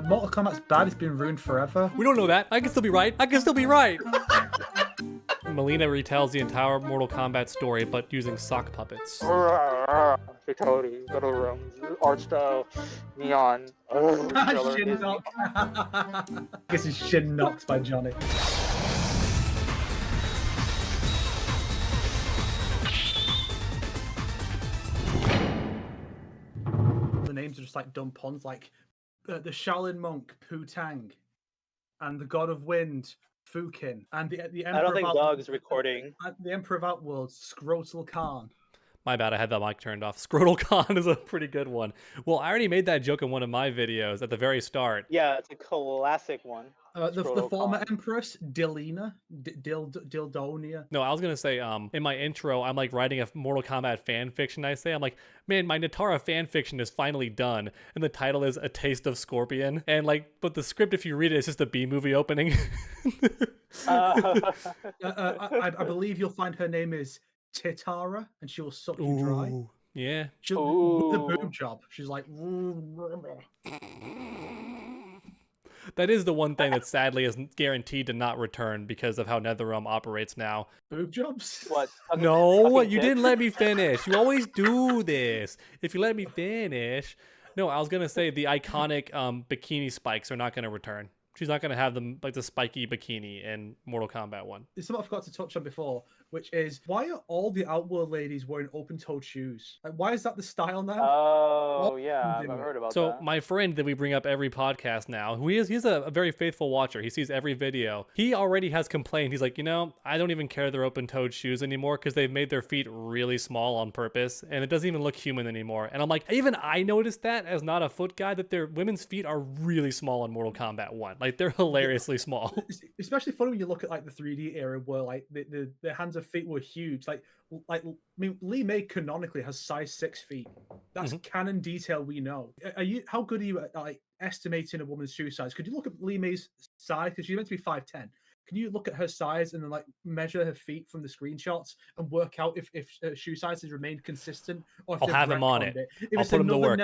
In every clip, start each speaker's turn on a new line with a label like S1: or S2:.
S1: Mortal Kombat's bad. It's been ruined forever.
S2: We don't know that. I can still be right. I can still be right. Melina retells the entire Mortal Kombat story, but using sock puppets.
S3: Fatality, battle rooms, art style, neon.
S1: Shin knock. This is Shin knocked by Johnny. The names are just like dumb puns, like the Shaolin monk Pu Tang, and the God of Wind Fukin, and the Emperor.
S3: I don't think Dog's recording.
S1: The Emperor of Outworld Scrotal Khan.
S2: My bad, I had that mic turned off. Scrotal Khan is a pretty good one. Well, I already made that joke in one of my videos at the very start.
S3: Yeah, it's a classic one.
S1: The former Empress, Dilina, Dildonia.
S2: No, I was going to say, in my intro, I'm like writing a Mortal Kombat fan fiction, I say. I'm like, man, my Natara fan fiction is finally done. And the title is A Taste of Scorpion. And like, but the script, if you read it, it's just a B-movie opening.
S1: I believe you'll find her name is Titara, and she will suck you dry.
S2: Yeah.
S1: With the boob job. She's like...
S2: That is the one thing that sadly is guaranteed to not return because of how NetherRealm operates now.
S1: Boob jobs?
S3: What?
S2: No, you didn't let me finish. You always do this. If you let me finish. No, I was going to say the iconic bikini spikes are not going to return. She's not going to have them like the spiky bikini in Mortal Kombat 1.
S1: There's something I forgot to touch on before, which is why are all the Outworld ladies wearing open-toed shoes? Like, why is that the style now?
S3: Oh, yeah, I've heard about that.
S2: So my friend that we bring up every podcast now, he's a very faithful watcher. He sees every video. He already has complained. He's like, I don't even care they're open-toed shoes anymore because they've made their feet really small on purpose, and it doesn't even look human anymore. And I'm like, even I noticed that as not a foot guy, that their women's feet are really small in Mortal Kombat 1. Like, they're hilariously small.
S1: It's especially funny when you look at like the 3D era where like the hands and feet were huge. Like I mean, Lee May canonically has size 6 feet. That's canon detail we know. How good are you at like estimating a woman's shoe size? Could you look at Lee May's size, because she's meant to be 5'10"? Can you look at her size and then like measure her feet from the screenshots and work out if her shoe size has remained consistent, or if
S2: I'll have him on it. I'll put him to work.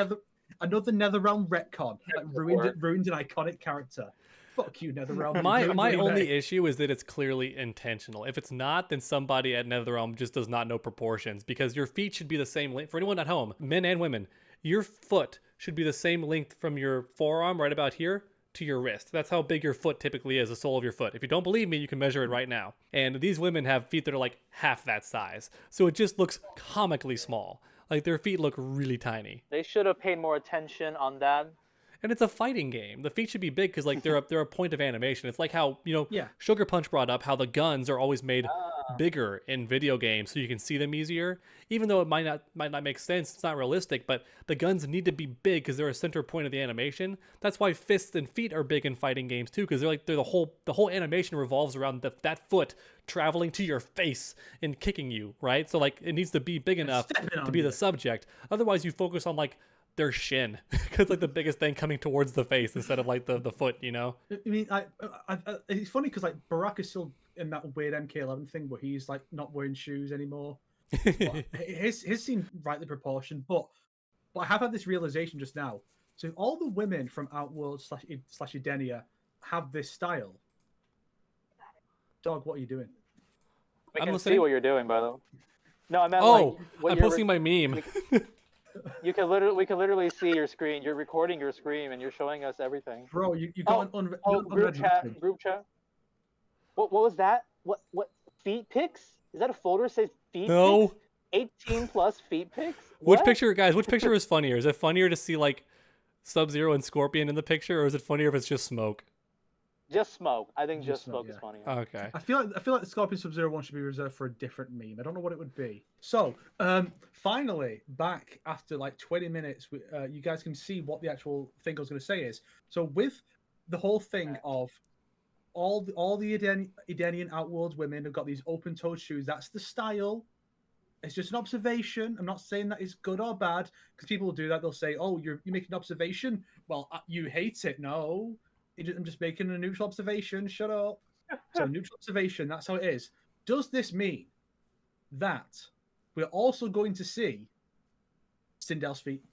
S1: Another NetherRealm retcon, like ruined an iconic character. Fuck you, NetherRealm.
S2: My only issue is that it's clearly intentional. If it's not, then somebody at NetherRealm just does not know proportions, because your feet should be the same length. For anyone at home, men and women, your foot should be the same length from your forearm right about here to your wrist. That's how big your foot typically is, the sole of your foot. If you don't believe me, you can measure it right now. And these women have feet that are like half that size. So it just looks comically small. Like their feet look really tiny.
S3: They should have paid more attention on that.
S2: And it's a fighting game. The feet should be big because like they're a point of animation. It's like how, Sugar Punch brought up how the guns are always made bigger in video games so you can see them easier. Even though it might not make sense, it's not realistic, but the guns need to be big because they're a center point of the animation. That's why fists and feet are big in fighting games too, because they're the whole animation revolves around that foot traveling to your face and kicking you, right? So like it needs to be big enough to be the subject. Otherwise you focus on like their shin, because like the biggest thing coming towards the face instead of like the foot, I
S1: mean, it's funny because like Barack is still in that weird MK11 thing where he's like not wearing shoes anymore. his seem rightly proportioned, but I have had this realization just now. So if all the women from Outworld / Edenia have this style, Dog, what are you doing?
S3: I can see what you're doing, by the way. No, I meant
S2: I'm posting my meme.
S3: We can literally see your screen. You're recording your screen and you're showing us everything.
S1: Bro, you got
S3: group chat. What was that? What feet pics? Is that a folder that says feet pics? 18 plus feet pics?
S2: Which picture is funnier? Is it funnier to see like Sub-Zero and Scorpion in the picture, or is it funnier if it's just smoke?
S3: Just smoke. I think just smoke is funnier.
S2: Okay.
S1: I feel like the Scorpion Sub-Zero one should be reserved for a different meme. I don't know what it would be. So, finally, back after like 20 minutes, you guys can see what the actual thing I was going to say is. So, with the whole thing of all the Edenian Outworld women have got these open-toed shoes. That's the style. It's just an observation. I'm not saying that it's good or bad, because people will do that. They'll say, "Oh, you're making an observation. Well, you hate it." No. I'm just making a neutral observation. Shut up. So neutral observation, that's how it is. Does this mean that we're also going to see Sindel's feet?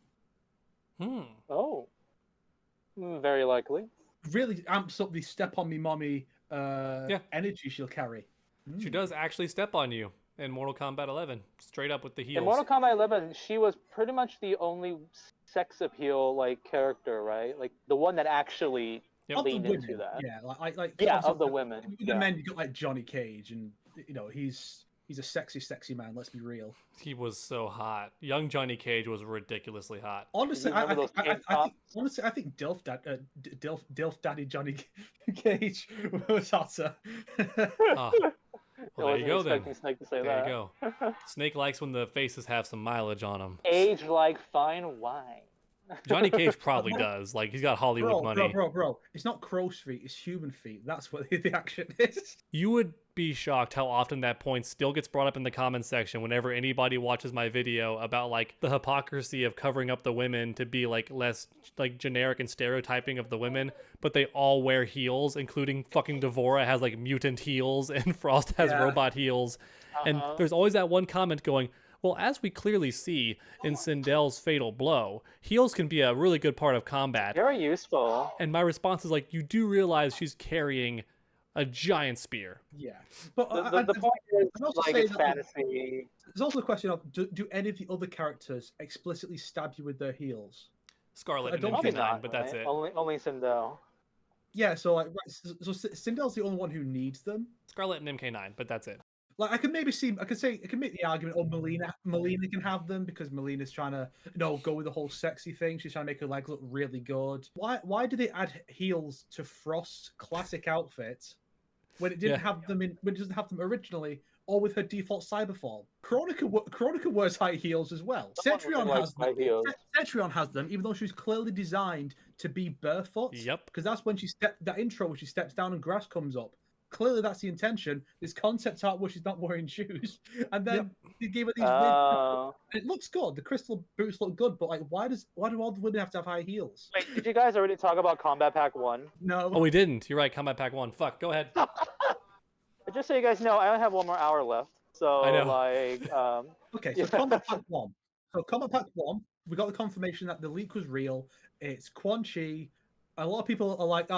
S3: Oh. Very likely.
S1: Really amps up the step on me mommy energy she'll carry.
S2: She does actually step on you in Mortal Kombat 11, straight up with the heels.
S3: In Mortal Kombat 11, she was pretty much the only sex appeal like character, right? Like the one that actually leaned into that.
S1: Yeah,
S3: of the women.
S1: The men, you got like Johnny Cage, and he's a sexy man. Let's be real.
S2: He was so hot. Young Johnny Cage was ridiculoly hot.
S1: Honestly, I think Dilf Daddy Johnny Cage was hotter.
S2: Well, there you go then.
S3: Snake to say
S2: there you go. Snake likes when the faces have some mileage on them.
S3: Age like fine wine.
S2: Johnny Cage probably does. Like, he's got Hollywood money.
S1: Bro. It's not crow's feet, it's human feet. That's what the action is.
S2: You would be shocked how often that point still gets brought up in the comments section whenever anybody watches my video about, like, the hypocrisy of covering up the women to be, like, less, like, generic and stereotyping of the women, but they all wear heels, including fucking Devora has, like, mutant heels, and Frost has robot heels. And there's always that one comment going, well, as we clearly see in Sindel's Fatal Blow, heels can be a really good part of combat.
S3: Very useful.
S2: And my response is like, you do realize she's carrying a giant spear.
S1: Yeah. But
S3: the point is, like, it's fantasy.
S1: There's also a question of, do any of the other characters explicitly stab you with their heels?
S2: Scarlet and MK9, but that's it.
S3: Only Sindel.
S1: Yeah, so Sindel's the only one who needs them.
S2: Scarlet and MK9, but that's it.
S1: Like, I can make the argument, Melina can have them because Melina's trying to, go with the whole sexy thing. She's trying to make her legs look really good. Why did they add heels to Frost's classic outfit when it didn't have them when it doesn't have them originally, or with her default cyber form? Chronica wears high heels as well. Cetrion has them. Cetrion has them, even though she was clearly designed to be barefoot.
S2: Yep.
S1: Because that's when that intro where she steps down and grass comes up. Clearly, that's the intention. This concept art where she's not wearing shoes, and then they gave her these. It looks good. The crystal boots look good, but like, why do all the women have to have high heels?
S3: Wait, did you guys already talk about Combat Pack 1?
S1: No.
S2: Oh, we didn't. You're right. Combat Pack 1. Fuck. Go ahead.
S3: Just so you guys know, I only have 1 more hour left. So
S2: I know.
S3: like,
S1: okay. So Combat Pack 1. So Combat Pack 1, we got the confirmation that the leak was real. It's Quan Chi. A lot of people are like,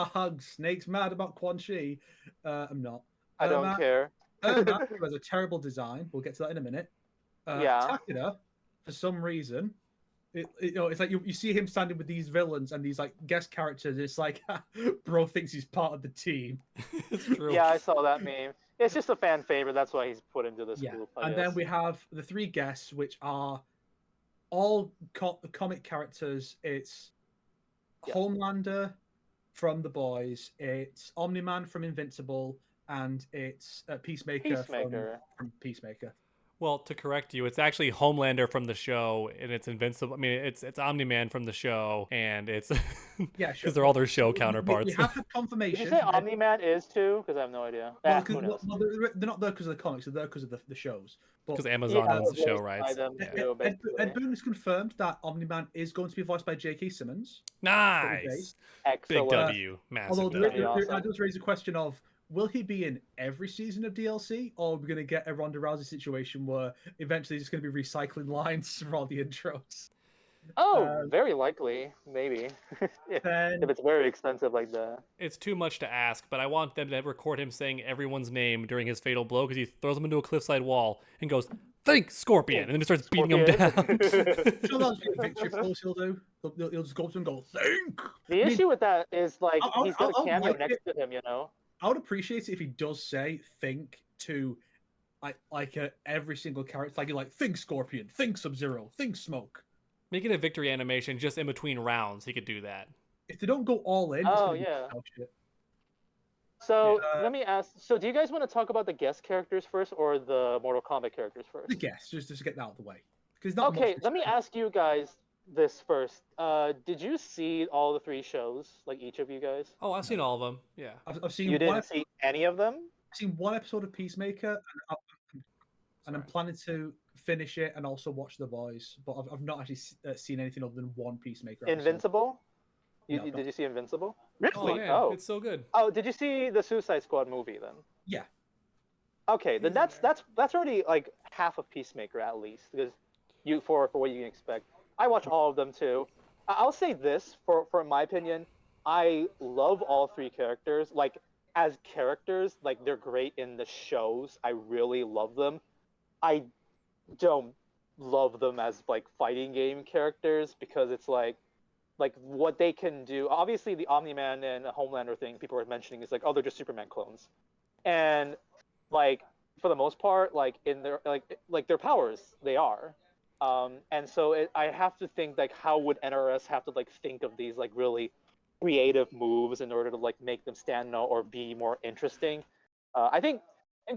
S1: Snake's mad about Quan Chi. I'm not.
S3: I don't care.
S1: Ermac has a terrible design. We'll get to that in a minute. Takeda, for some reason, it's like you see him standing with these villains and these like guest characters. It's like, bro thinks he's part of the team.
S2: It's true.
S3: Yeah, I saw that meme. It's just a fan favorite. That's why he's put into this group.
S1: And then we have the 3 guests, which are all comic characters. It's Homelander from The Boys, it's Omni-Man from Invincible, and it's Peacemaker. From Peacemaker.
S2: Well, to correct you, it's actually Homelander from the show, and it's Invincible. I mean, it's Omni-Man from the show, and it's because they're all their show counterparts.
S1: We have had confirmation.
S3: Did you say Omni-Man is too? Because I have no idea.
S1: Well, they're not there because of the comics; they're there because of the shows.
S2: Because Amazon owns the show, right?
S1: Ed Boon has confirmed that Omni-Man is going to be voiced by J.K. Simmons.
S2: Nice.
S3: Excellent.
S2: Big W. Massive
S1: although
S2: W.
S1: that does raise a question of, will he be in every season of DLC, or are we going to get a Ronda Rousey situation where eventually he's just going to be recycling lines for all the intros?
S3: Oh, very likely, maybe. if it's very expensive like that.
S2: It's too much to ask, but I want them to record him saying everyone's name during his fatal blow, because he throws them into a cliffside wall and goes, "Think, Scorpion!" and then he starts beating him down.
S1: Sure, that's a victory pose he'll do. He'll just go up to him and go, "Think!"
S3: The issue with that is, like, he's got a cameo next to him,
S1: I would appreciate it if he does say "think" to like every single character. Like, think Scorpion, think Sub-Zero, think Smoke.
S2: Make it a victory animation just in between rounds. He could do that.
S1: If they don't go all in, shit.
S3: So let me ask. So do you guys want to talk about the guest characters first, or the Mortal Kombat characters first?
S1: The guests, just to get that out of the way.
S3: Okay, let me ask you guys this first. Did you see all the 3 shows? Like, each of you guys?
S2: Oh, I've seen all of them. Yeah.
S1: I've seen.
S3: You didn't see any of them?
S1: I've seen 1 episode of Peacemaker, and I'm planning to finish it and also watch The Boys, but I've not actually seen anything other than 1 Peacemaker episode.
S3: Invincible? Did you see Invincible?
S2: Really? Oh, it's so good.
S3: Oh, did you see the Suicide Squad movie then?
S1: Yeah.
S3: Okay, then that's already like half of Peacemaker at least, because for what you can expect. I watch all of them too. I'll say this for my opinion, I love all three characters. Like, as characters, like, they're great in the shows. I really love them. I don't love them as, like, fighting game characters because it's like what they can do. Obviously, the Omni-Man and Homelander thing people were mentioning is like, oh, they're just Superman clones. And, like, for the most part, like, in their, like their powers, they are. And so I have to think, like, how would NRS have to, like, think of these, like, really creative moves in order to, like, make them stand out or be more interesting. I think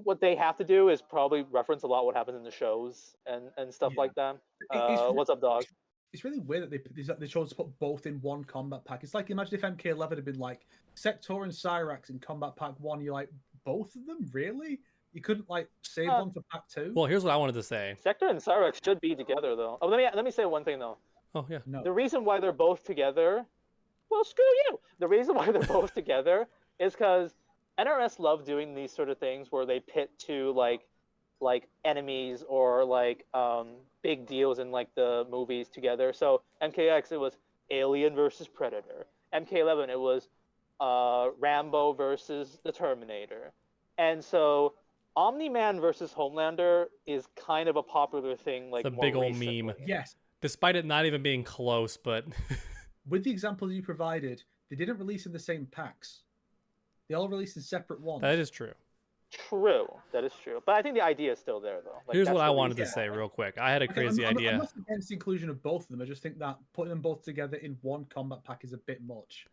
S3: what they have to do is probably reference a lot what happens in the shows and stuff like that. What's up, dog?
S1: It's really weird that they chose to put both in one combat pack. It's like, imagine if MK11 had been like Sector and Cyrax in combat pack 1. You're like, both of them? Really? You couldn't, like, save one for pack 2?
S2: Well, here's what I wanted to say.
S3: Sector and Cyrax should be together, though. Oh, let me say one thing, though.
S2: Oh, yeah.
S1: No.
S3: The reason why they're both together, well, screw you. The reason why they're both together is because NRS love doing these sort of things where they pit two, like enemies or, like, big deals in, like, the movies together. So MKX, it was Alien versus Predator. MK11, it was Rambo versus the Terminator. And so Omni-Man versus Homelander is kind of a popular thing. Like,
S2: it's a big old
S3: recently.
S2: meme.
S1: Yes.
S2: Despite it not even being close, but
S1: with the examples you provided, they didn't release in the same packs. They all released in separate ones.
S2: That is true.
S3: True, that is true. But I think the idea is still there, though. Like,
S2: here's what I wanted to say real quick. I had a crazy idea.
S1: I'm not against the inclusion of both of them. I just think that putting them both together in one combat pack is a bit much.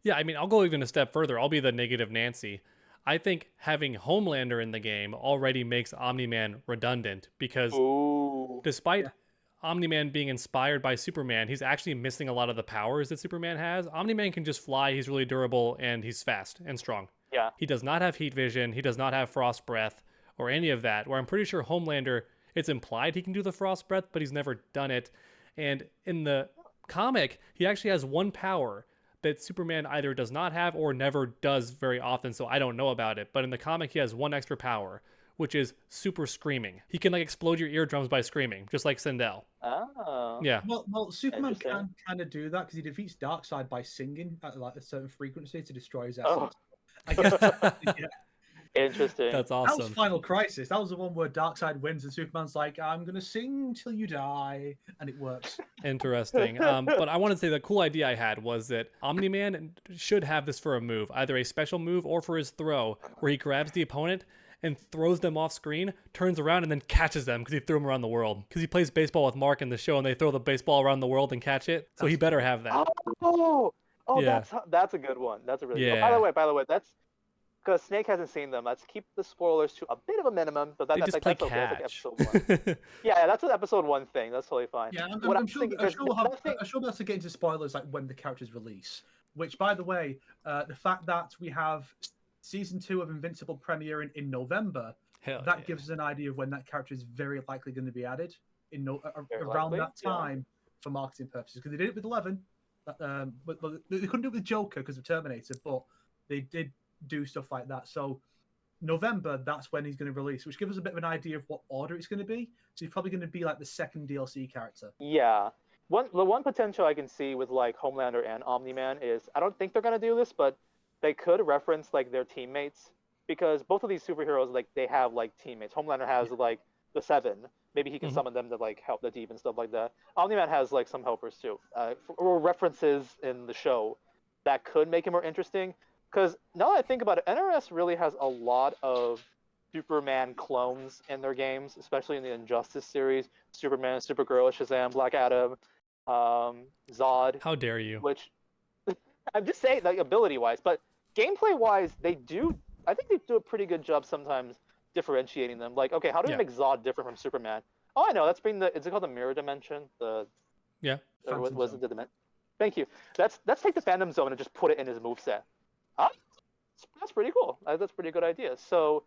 S2: Yeah, I mean, I'll go even a step further. I'll be the negative Nancy. I think having Homelander in the game already makes Omni-Man redundant because despite Omni-Man being inspired by Superman, he's actually missing a lot of the powers that Superman has. Omni-Man can just fly, he's really durable, and he's fast and strong.
S3: Yeah.
S2: He does not have heat vision, he does not have frost breath, or any of that, where I'm pretty sure Homelander, it's implied he can do the frost breath, but he's never done it. And in the comic, he actually has one power that Superman either does not have or never does very often, so I don't know about it. But in the comic, he has one extra power, which is super screaming. He can, like, explode your eardrums by screaming, just like Sindel.
S3: Oh.
S2: Yeah.
S1: Well, Superman can kind of do that because he defeats Darkseid by singing at, like, a certain frequency to destroy his essence. I guess. Yeah.
S3: Interesting.
S2: That's awesome.
S1: That was Final Crisis. That was the one where Darkseid wins and Superman's like, I'm going to sing till you die. And it works.
S2: Interesting. But I wanted to say the cool idea I had was that Omni-Man should have this for a move, either a special move or for his throw, where he grabs the opponent and throws them off screen, turns around, and then catches them because he threw them around the world. Because he plays baseball with Mark in the show, and they throw the baseball around the world and catch it. So he better have that.
S3: Oh,
S2: yeah.
S3: That's a good one. That's a really good
S2: yeah.
S3: one. By the way, that's because Snake hasn't seen them. Let's keep the spoilers to a bit of a minimum. But that's
S2: okay. That's
S3: like episode 1. Yeah, that's an episode 1 thing. That's totally fine.
S1: Yeah, I'm sure we'll have to get into spoilers like when the characters release. Which, by the way, the fact that we have season 2 of Invincible premiering in November, gives us an idea of when that character is very likely going to be added around that time for marketing purposes. Because they did it with 11, but they couldn't do it with Joker because of Terminator, but they did do stuff like that. So November, that's when he's going to release, which gives us a bit of an idea of what order it's going to be. So he's probably going to be like the second DLC character.
S3: Yeah. The one potential I can see with, like, Homelander and Omni-Man is, I don't think they're going to do this, but they could reference, like, their teammates, because both of these superheroes, like, they have, like, teammates. Homelander has like the 7. Maybe he can summon them to, like, help the Deep and stuff like that. Omni-Man has, like, some helpers too, or references in the show that could make it more interesting. Because now that I think about it, NRS really has a lot of Superman clones in their games, especially in the Injustice series. Superman, Supergirl, Shazam, Black Adam, Zod.
S2: How dare you?
S3: Which I'm just saying, like, ability-wise, but gameplay-wise, I think they do a pretty good job sometimes differentiating them. Like, okay, how do we make Zod different from Superman? Oh, I know. Let's bring is it called the Mirror Dimension? Was it the dimension? Thank you. Let's take the Phantom Zone and just put it in his moveset. That's pretty cool. That's a pretty good idea. So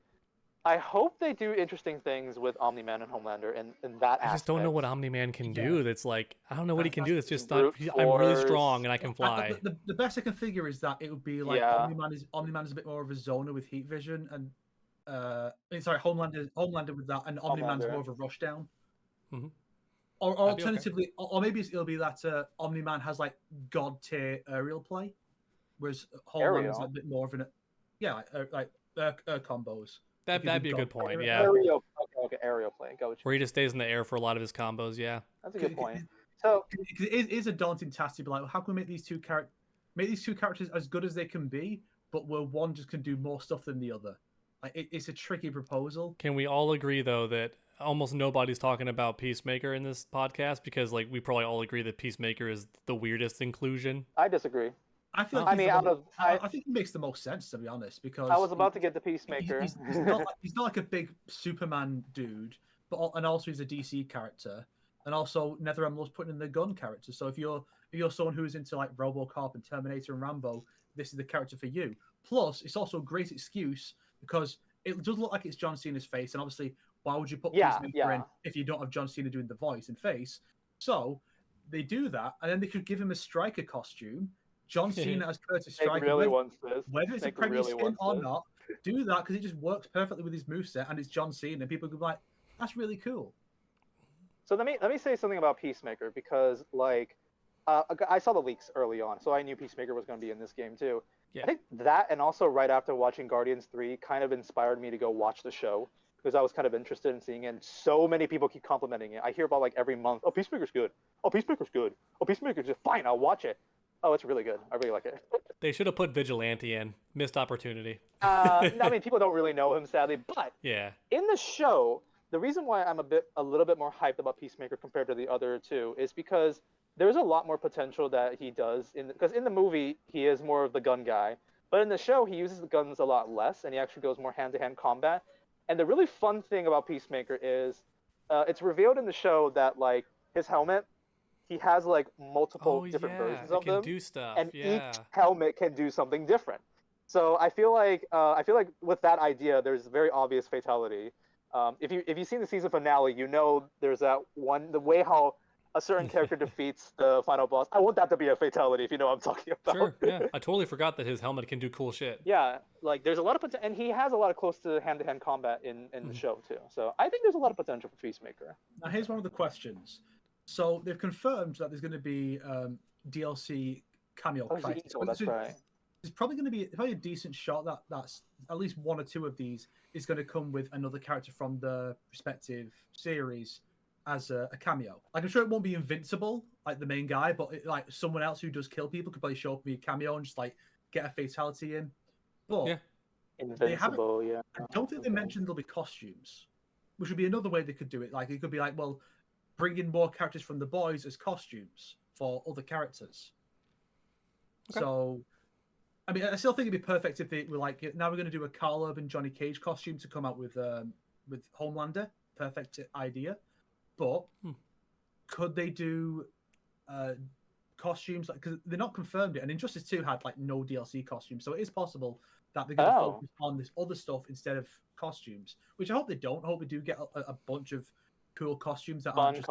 S3: I hope they do interesting things with Omni-Man and Homelander in that aspect.
S2: I just don't know what Omni-Man can do. That's like, I don't know what he can do. It's just not, I'm really strong and I can fly.
S1: The best I can figure is that it would be like Omni-Man is a bit more of a zoner with heat vision, and Homelander with that, and Omni-Man's more of a rushdown.
S2: Mm-hmm.
S1: Or alternatively, or maybe it'll be that Omni-Man has, like, god tier aerial play. whereas Homeland is a bit more of an combos.
S2: That'd be a good point. Yeah.
S3: Aerial play. Go.
S2: Where he just stays in the air for a lot of his combos. Yeah.
S3: That's a good point. So
S1: it is a daunting task to be like, how can we make these two characters as good as they can be, but where one just can do more stuff than the other? Like, it's a tricky proposal.
S2: Can we all agree though that almost nobody's talking about Peacemaker in this podcast because like we probably all agree that Peacemaker is the weirdest inclusion?
S3: I disagree.
S1: I feel like I think it makes the most sense, to be honest, because
S3: I was about to get the Peacemaker.
S1: He's not like a big Superman dude, and also he's a DC character, and also NetherRealm loves putting in the gun character. So if you're someone who's into like RoboCop and Terminator and Rambo, this is the character for you. Plus, it's also a great excuse because it does look like it's John Cena's face, and obviously, why would you put Peacemaker in if you don't have John Cena doing the voice and face? So they do that, and then they could give him a striker costume. John Cena as Curtis Stryker, whether it's a Premier skin or not, do that because it just works perfectly with his moveset, and it's John Cena, and people could be like, that's really cool.
S3: So let me say something about Peacemaker, because like I saw the leaks early on, so I knew Peacemaker was going to be in this game too.
S2: Yeah.
S3: I think that, and also right after watching Guardians 3, kind of inspired me to go watch the show, because I was kind of interested in seeing it, and so many people keep complimenting it. I hear about like every month, oh, Peacemaker's good. Oh, Peacemaker's good. Oh, Peacemaker's just fine, I'll watch it. Oh, it's really good. I really like it.
S2: They should have put Vigilante in. Missed opportunity.
S3: I mean, people don't really know him, sadly. But
S2: yeah,
S3: in the show, the reason why I'm a little bit more hyped about Peacemaker compared to the other two is because there's a lot more potential that he does. Because in the movie, he is more of the gun guy. But in the show, he uses the guns a lot less, and he actually goes more hand-to-hand combat. And the really fun thing about Peacemaker is it's revealed in the show that, like, his helmet, he has like multiple different versions of them,
S2: do stuff.
S3: And each helmet can do something different. So I feel like with that idea, there's a very obvious fatality. If you've seen the season finale, you know there's that one, the way how a certain character defeats the final boss. I want that to be a fatality, if you know what I'm talking about.
S2: Sure, yeah. I totally forgot that his helmet can do cool shit.
S3: Yeah, like there's a lot of potential, and he has a lot of close to hand-to-hand combat in the show too. So I think there's a lot of potential for Peacemaker.
S1: Now here's one of the questions. So they've confirmed that there's going to be DLC cameo.
S3: That's right.
S1: There's probably going to be a decent shot that's at least one or two of these is going to come with another character from the respective series as a cameo. Like, I'm sure it won't be Invincible, like the main guy, but like someone else who does kill people could probably show up via cameo and just like get a fatality in. But
S3: Invincible, yeah.
S1: I don't think they mentioned there'll be costumes, which would be another way they could do it. Like, it could be like, well, bring in more characters from the boys as costumes for other characters. Okay. So, I mean, I still think it'd be perfect if they were like, now we're going to do a Karl Urban Johnny Cage costume to come out with Homelander. Perfect idea. But could they do costumes? Because they're not confirmed it. And Injustice 2 had like no DLC costumes. So it is possible that they're going to focus on this other stuff instead of costumes, which I hope they don't. I hope we do get a bunch of cool costumes that aren't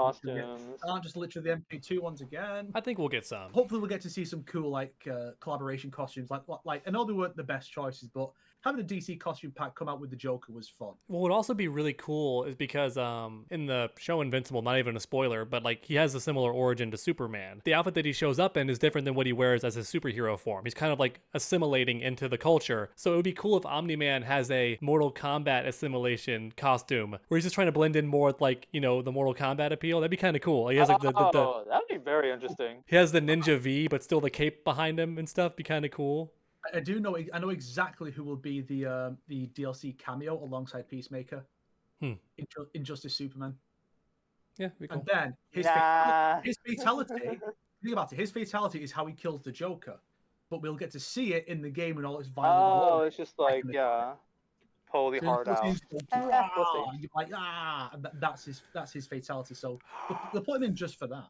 S1: just literally the MK2 ones again.
S2: I think we'll get some.
S1: Hopefully we'll get to see some cool like collaboration costumes. Like I know they weren't the best choices, but having a DC costume pack come out with the Joker was fun.
S2: What would also be really cool is because in the show Invincible, not even a spoiler, but like he has a similar origin to Superman. The outfit that he shows up in is different than what he wears as his superhero form. He's kind of like assimilating into the culture. So it would be cool if Omni-Man has a Mortal Kombat assimilation costume where he's just trying to blend in more with like, you know, the Mortal Kombat appeal. That'd be kind of cool. He has like
S3: that'd be very interesting.
S2: He has the ninja V, but still the cape behind him and stuff. Be kind of cool.
S1: I know exactly who will be the DLC cameo alongside Peacemaker. Injustice Superman.
S2: Yeah, cool.
S1: And then his fatality. Think about it. His fatality is how he kills the Joker, but we'll get to see it in the game and all its violent.
S3: Oh, it's just like pull the heart out.
S1: Like that's his fatality. So they'll put him in just for that.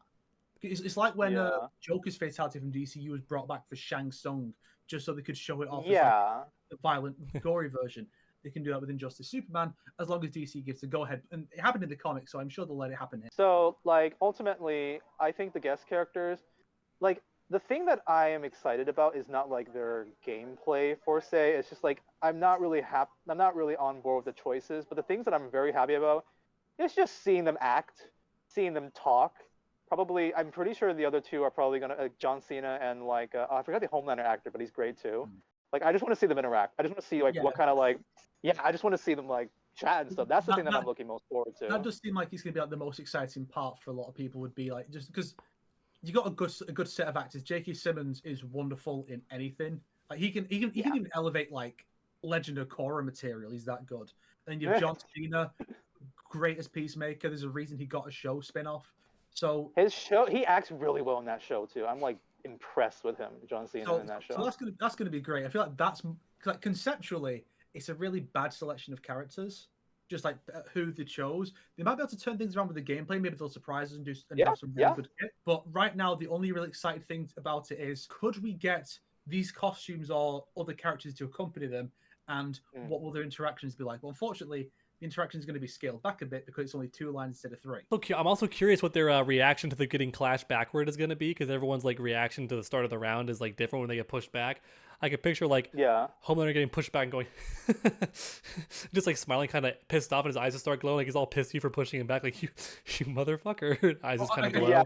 S1: It's like when Joker's fatality from DCU was brought back for Shang Tsung, just so they could show it off as like the violent, gory version. They can do that with Injustice Superman, as long as DC gives the go-ahead. And it happened in the comics, so I'm sure they'll let it happen here.
S3: So, like, ultimately, I think the guest characters, like, the thing that I am excited about is not, like, their gameplay, per se. It's just, like, I'm not really on board with the choices. But the things that I'm very happy about is just seeing them act, seeing them talk, Probably, I'm pretty sure the other two are probably gonna John Cena and like I forgot the Homelander actor, but he's great too. Like I just want to see them interact. I just want to see like what kind of like I just want to see them like chat and stuff. That's the thing that I'm looking most forward to.
S1: That does seem like it's gonna be like the most exciting part for a lot of people. Would be like just because you got a good set of actors. J.K. Simmons is wonderful in anything. Like he can even elevate like Legend of Korra material. He's that good. And you have John Cena, great as Peacemaker. There's a reason he got a show spin-off. So
S3: his show, he acts really well in that show too. I'm like impressed with him, John Cena, in that show.
S1: So that's gonna be great. I feel like that's like conceptually, it's a really bad selection of characters. Just like who they chose, they might be able to turn things around with the gameplay. Maybe they'll surprise us and have some really good hit. But right now, the only really exciting thing about it is, could we get these costumes or other characters to accompany them, and what will their interactions be like? Well, unfortunately, the interaction is going to be scaled back a bit because it's only 2 lines instead of 3.
S2: Okay, I'm also curious what their reaction to the getting clashed backward is going to be, because everyone's like reaction to the start of the round is like different when they get pushed back. I could picture like Homelander getting pushed back and going just like smiling, kind of pissed off, and his eyes just start glowing like he's all pissed at you for pushing him back, like you motherfucker. Eyes just kind of glow.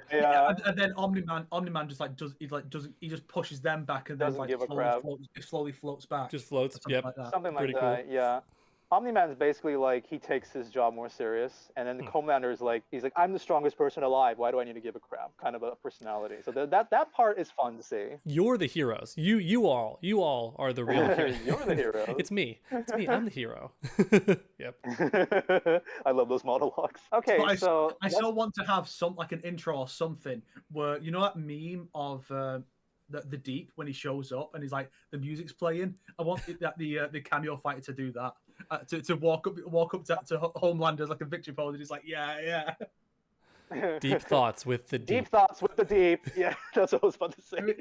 S1: And then Omni-Man just like he just pushes them back and then like slowly floats back.
S2: Just floats.
S3: Something like
S2: Pretty
S3: that.
S2: Cool.
S3: Yeah. Omni-Man is basically like he takes his job more serious, and then the Homelander is like he's like, I'm the strongest person alive. Why do I need to give a crap? Kind of a personality. So that part is fun to see.
S2: You're the heroes. You all are the real heroes.
S3: You're the hero.
S2: It's me. I'm the hero. Yep.
S3: I love those monologues. Okay, so
S1: I still want to have like an intro or something where that meme of. The Deep when he shows up and he's like the music's playing. I want the cameo fighter to do that. To walk up to Homelander like a victory pose and he's like, yeah.
S2: Deep thoughts with the deep.
S3: Deep thoughts with the deep. Yeah, that's what I was about to say.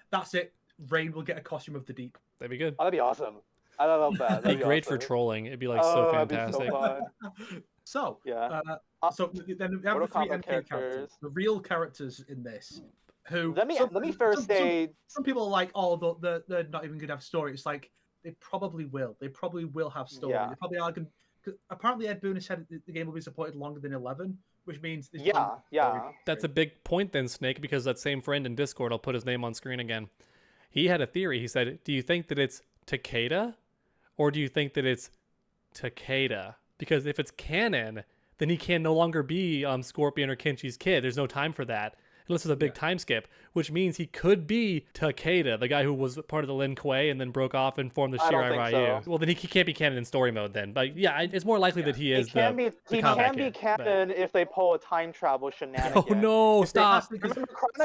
S1: That's it. Rain will get a costume of the Deep.
S2: That'd be good.
S3: Oh, that'd be awesome. I love that.
S2: That'd be great for trolling. It'd be like so fantastic.
S1: So so then we have the 3 MK characters, the real characters in this. Who,
S3: let me first say
S1: some people are like, oh, they're not even gonna have story. It's like they probably will. They probably will have story. They probably are gonna. Apparently, Ed Boon has said the game will be supported longer than 11, which means
S2: That's a big point then, Snake, because that same friend in Discord, I'll put his name on screen again. He had a theory. He said, "Do you think that it's Takeda, or do you think that it's Takeda? Because if it's canon, then he can no longer be Scorpion or Kenchi's kid. There's no time for that." Unless there's a big time skip, which means he could be Takeda, the guy who was part of the Lin Kuei and then broke off and formed the Shirai Ryu. So. Well, then he can't be canon in story mode then. But yeah, it's more likely that he is he can be
S3: canon if they pull a time travel shenanigan.
S2: Oh no, stop.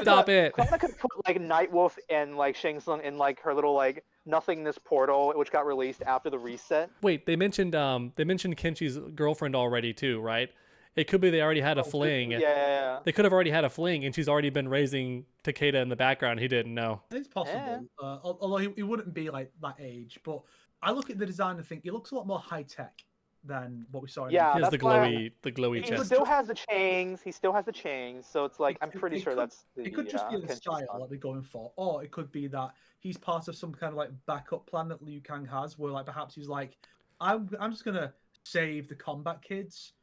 S2: Stop it.
S3: Chronica could put like Nightwolf and like Shang Tsung in like her little like nothingness portal, which got released after the reset.
S2: Wait, they mentioned Kenchi's girlfriend already too, right? It could be they already had a fling.
S3: Yeah.
S2: They could have already had a fling, and she's already been raising Takeda in the background. He didn't know.
S1: It's possible. Although he wouldn't be like that age. But I look at the design and think he looks a lot more high tech than what we saw.
S2: He has the glowy chest.
S3: He still has the chains. So it's like I'm pretty sure that's.
S1: It could just be the style that they're going for, or it could be that he's part of some kind of like backup plan that Liu Kang has, where like perhaps he's like, I'm just gonna save the combat kids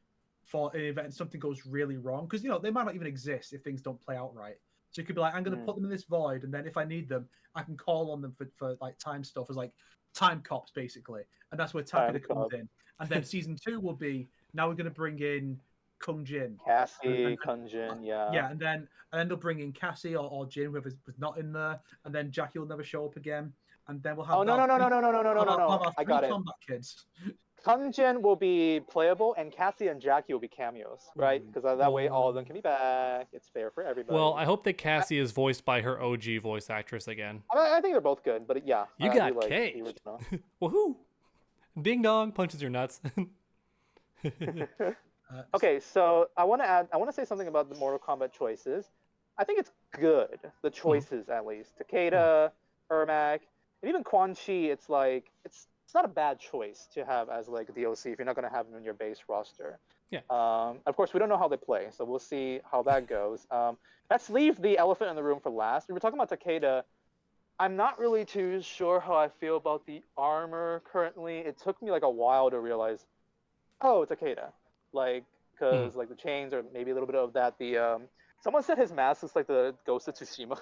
S1: for an event something goes really wrong, because they might not even exist if things don't play out right. So you could be like, I'm going to put them in this void, and then if I need them, I can call on them for like time stuff, as like time cops basically, and that's where Takeda comes in. And then season 2 will be, now we're going to bring in Kung Jin,
S3: Cassie, Kung Jin,
S1: and then they'll bring in Cassie or Jin, whoever was not in there, and then Jackie will never show up again, and then we'll have
S3: no, I got it.
S1: Combat kids.
S3: Kung Jin will be playable, and Cassie and Jackie will be cameos, right? Because that way all of them can be back. It's fair for everybody.
S2: Well, I hope that Cassie is voiced by her OG voice actress again.
S3: I think they're both good, but yeah.
S2: You got K. Woohoo! Ding dong punches your nuts.
S3: Okay, so I want to say something about the Mortal Kombat choices. I think it's good, the choices at least. Takeda, Ermac, and even Quan Chi. It's like it's not a bad choice to have as like a DLC if you're not going to have them in your base roster.
S2: Yeah.
S3: Of course, we don't know how they play, so we'll see how that goes. Let's leave the elephant in the room for last. We were talking about Takeda. I'm not really too sure how I feel about the armor currently. It took me like a while to realize, oh, it's Takeda. Like, because like the chains or maybe a little bit of that, the Someone said his mask looks like the Ghost of Tsushima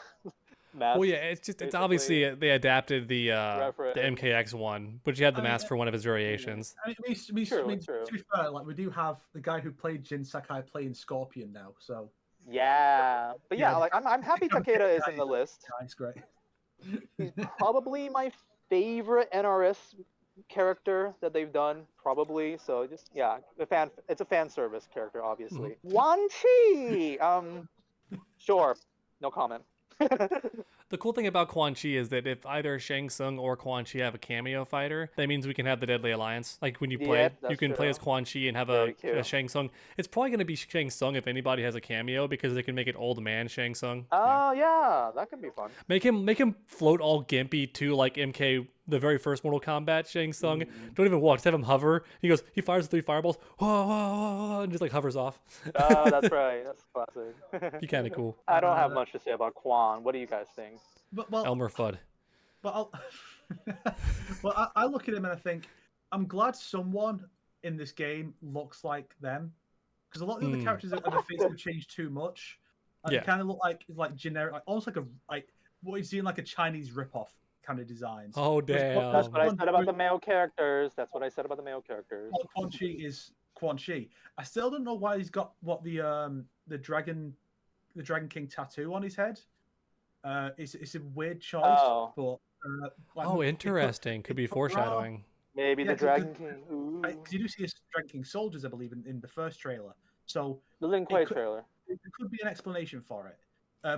S3: mask.
S2: Well, yeah, it's obviously they adapted the
S3: Reference.
S2: MKX one, but you had the mask for one of his variations.
S1: I mean, to be fair, like we do have the guy who played Jin Sakai playing Scorpion now, so.
S3: Yeah, but yeah, like I'm happy Takeda is in the list.
S1: Nice, great.
S3: He's probably my favorite NRS character that they've done, probably. So just it's a fan service character, obviously. Quan Chi, sure, no comment.
S2: The cool thing about Quan Chi is that if either Shang Tsung or Quan Chi have a cameo fighter, that means we can have the Deadly Alliance. Like when you play, you can play as Quan Chi and have a Shang Tsung. It's probably going to be Shang Tsung if anybody has a cameo because they can make it old man Shang Tsung.
S3: Oh yeah, that could be fun.
S2: Make him float all gimpy too, like MK, the very first Mortal Kombat Shang Tsung. Don't even walk, just have him hover. He fires 3 fireballs, and just like hovers off.
S3: Oh, that's right. That's classic.
S2: Be kind of cool.
S3: I don't have much to say about Quan. What do you guys think?
S2: Elmer Fudd.
S1: But I look at him and I think I'm glad someone in this game looks like them, because a lot of the other characters in the face have changed too much. And they kind of look like generic, like almost like what you've seen, like a Chinese ripoff kind of designs.
S2: Oh damn!
S3: That's what I said about the male characters.
S1: Quan Chi is Quan Chi. I still don't know why he's got the Dragon King tattoo on his head. It's a weird choice, but
S2: interesting. Could be foreshadowing.
S3: Maybe the Dragon King.
S1: Because you do see Dragon King soldiers, I believe, in the first trailer. So
S3: the Lin Kuei trailer.
S1: There could be an explanation for it,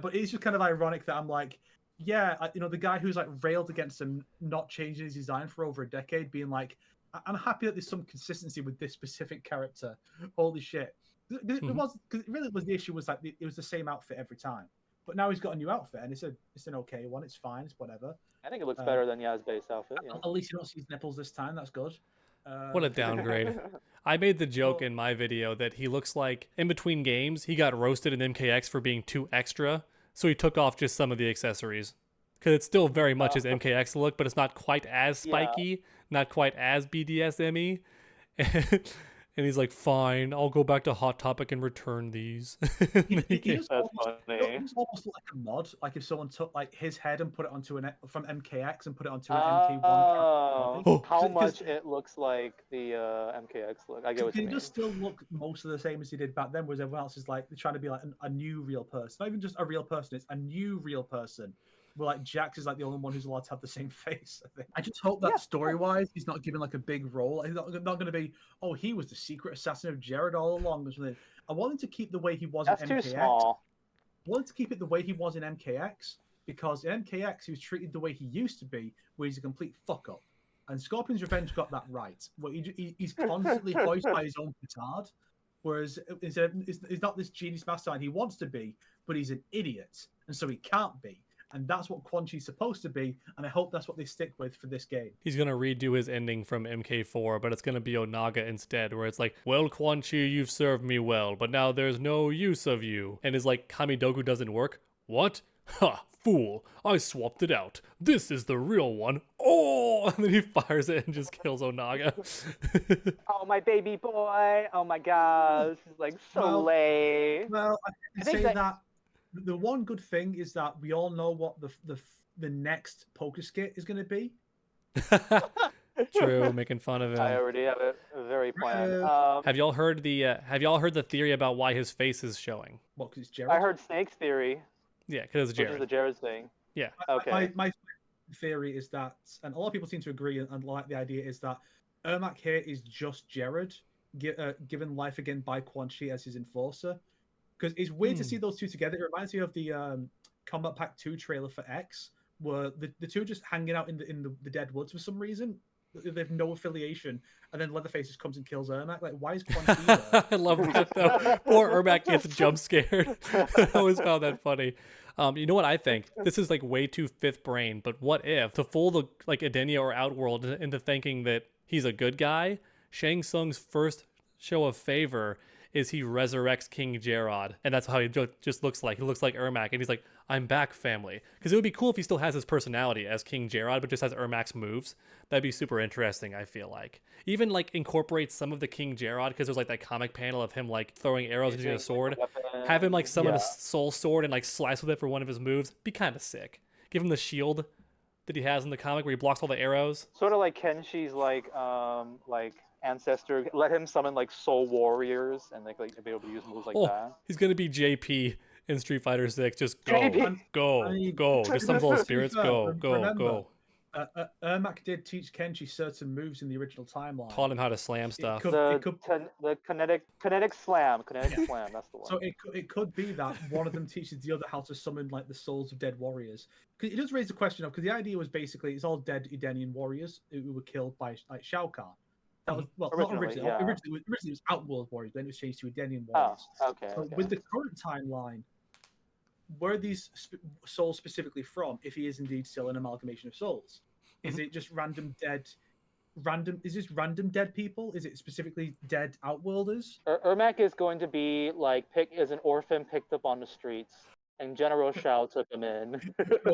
S1: but it's just kind of ironic that I'm like, the guy who's like railed against him not changing his design for over a decade, being like, I'm happy that there's some consistency with this specific character. Holy shit! Because it really was the issue was like it was the same outfit every time. But now he's got a new outfit, and it's an okay one. It's fine. It's whatever.
S3: I think it looks better than Yaz base outfit. Yeah.
S1: At least you don't see his nipples this time. That's good.
S2: What a downgrade. I made the joke in my video that he looks like, in between games, he got roasted in MKX for being too extra, so he took off just some of the accessories. Because it's still very much his MKX look, but it's not quite as spiky, not quite as BDSM-y. And he's like, fine, I'll go back to Hot Topic and return these.
S3: That's funny.
S1: It's almost like a mod. Like if someone took like his head and put it onto from MKX and put it onto an MK1.
S3: How much it looks like the MKX look. I get what you mean.
S1: He does still look most of the same as he did back then, whereas everyone else is like they're trying to be like a new real person. Not even just a real person, it's a new real person. Well, like Jax is like the only one who's allowed to have the same face. I think. I just hope that story-wise, he's not given like a big role. He's not going to be, he was the secret assassin of Jared all along or something. I want him to keep the way he was in MKX.
S3: That's too small.
S1: I wanted to keep it the way he was in MKX because in MKX he was treated the way he used to be, where he's a complete fuck up. And Scorpion's Revenge got that right. Where he's constantly hoisted by his own petard, whereas he's not this genius mastermind he wants to be, but he's an idiot, and so he can't be. And that's what Quan Chi's supposed to be, and I hope that's what they stick with for this game.
S2: He's going to redo his ending from MK4, but it's going to be Onaga instead, where it's like, well, Quan Chi, you've served me well, but now there's no use of you. And his like, Kamidogu doesn't work. What? Ha, fool. I swapped it out. This is the real one. Oh! And then he fires it and just kills Onaga.
S3: Oh, my baby boy. Oh my gosh. He's like so lame.
S1: Well, I can say that the one good thing is that we all know what the next poker skit is going to be.
S2: True, making fun of him.
S3: I already have it very planned.
S2: Have y'all heard the theory about why his face is showing?
S1: Well, because it's Jared.
S3: I heard Snake's theory.
S2: Yeah, because it's Jared.
S3: Which is the Jared's thing.
S2: Yeah.
S3: Okay.
S1: My theory is that, and a lot of people seem to agree and like the idea, is that Ermac here is just Jared given life again by Quan Chi as his enforcer. Because it's weird to see those two together. It reminds me of the Kombat Pack 2 trailer for X, where the two are just hanging out in the dead woods for some reason. They have no affiliation, and then Leatherface just comes and kills Ermac. Like, why is Quan Chi there?
S2: I love that though. Poor Ermac gets jump scared. I always found that funny. You know what I think? This is like way too fifth brain, but what if to fool the like Edenia or Outworld into thinking that he's a good guy, Shang Tsung's first show of favor is he resurrects King Gerard, and that's how he just looks like. He looks like Ermac, and he's like, "I'm back, family." Because it would be cool if he still has his personality as King Gerard, but just has Ermac's moves. That'd be super interesting, I feel like. Even like incorporate some of the King Gerard, because there's like that comic panel of him like throwing arrows using a sword. Have him like summon a soul sword and like slice with it for one of his moves. Be kind of sick. Give him the shield that he has in the comic where he blocks all the arrows.
S3: Sort of like Kenshi's like ancestor. Let him summon like soul warriors and like be able to use moves like that.
S2: He's gonna be JP in Street Fighter 6. Just go,
S3: JP.
S2: go. Just summons all the spirits. Go.
S1: Ermac did teach Kenshi certain moves in the original timeline.
S2: Taught him how to slam stuff.
S3: The kinetic slam. Slam. That's the one.
S1: So it could be that one of them teaches the other how to summon like the souls of dead warriors. Because it does raise the question of, because the idea was basically it's all dead Edenian warriors who were killed by like Shao Kahn. That was originally. Originally it was Outworld warriors, then it was changed to Edenian warriors. So with the current timeline, where are these souls specifically from? If he is indeed still an amalgamation of souls, is it just random dead? Is this random dead people? Is it specifically dead Outworlders?
S3: Ermac is going to be like as an orphan picked up on the streets, and General Shao took him in.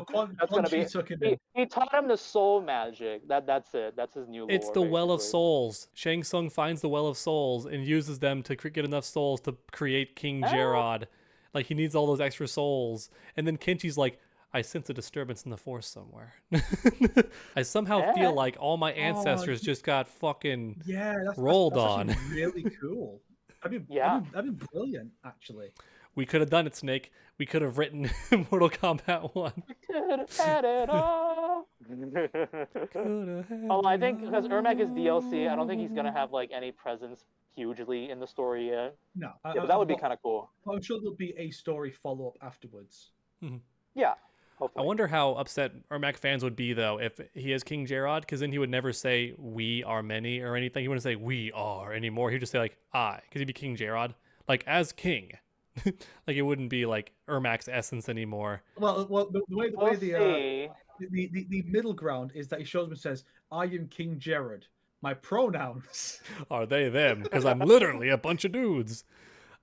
S1: Quan Chi took him in.
S3: He taught him the soul magic. That's it. That's his new lore.
S2: It's the Well of Souls. Shang Tsung finds the Well of Souls and uses them to get enough souls to create King Gerard. Like, he needs all those extra souls. And then Kenshi's like, I sense a disturbance in the Force somewhere. I somehow feel like all my ancestors just got fucking rolled on.
S1: Really cool. That'd be brilliant, actually.
S2: We could have done it, Snake. We could have written Mortal Kombat 1.
S3: We could have had it all. I think because Ermac is DLC, I don't think he's going to have like any presence hugely in the story yet.
S1: No.
S3: But that would be kind of cool.
S1: I'm sure there'll be a story follow-up afterwards.
S2: Mm-hmm.
S3: Yeah. Hopefully.
S2: I wonder how upset Ermac fans would be, though, if he is King Gerard, because then he would never say, we are many or anything. He wouldn't say, we are anymore. He'd just say, like, I, because he'd be King Gerard. Like, as king. Like, it wouldn't be, like, Ermac's essence anymore.
S1: Well, the way the middle ground is that he shows him and says, I am King Gerard. My pronouns
S2: are they, them, because I'm literally a bunch of dudes.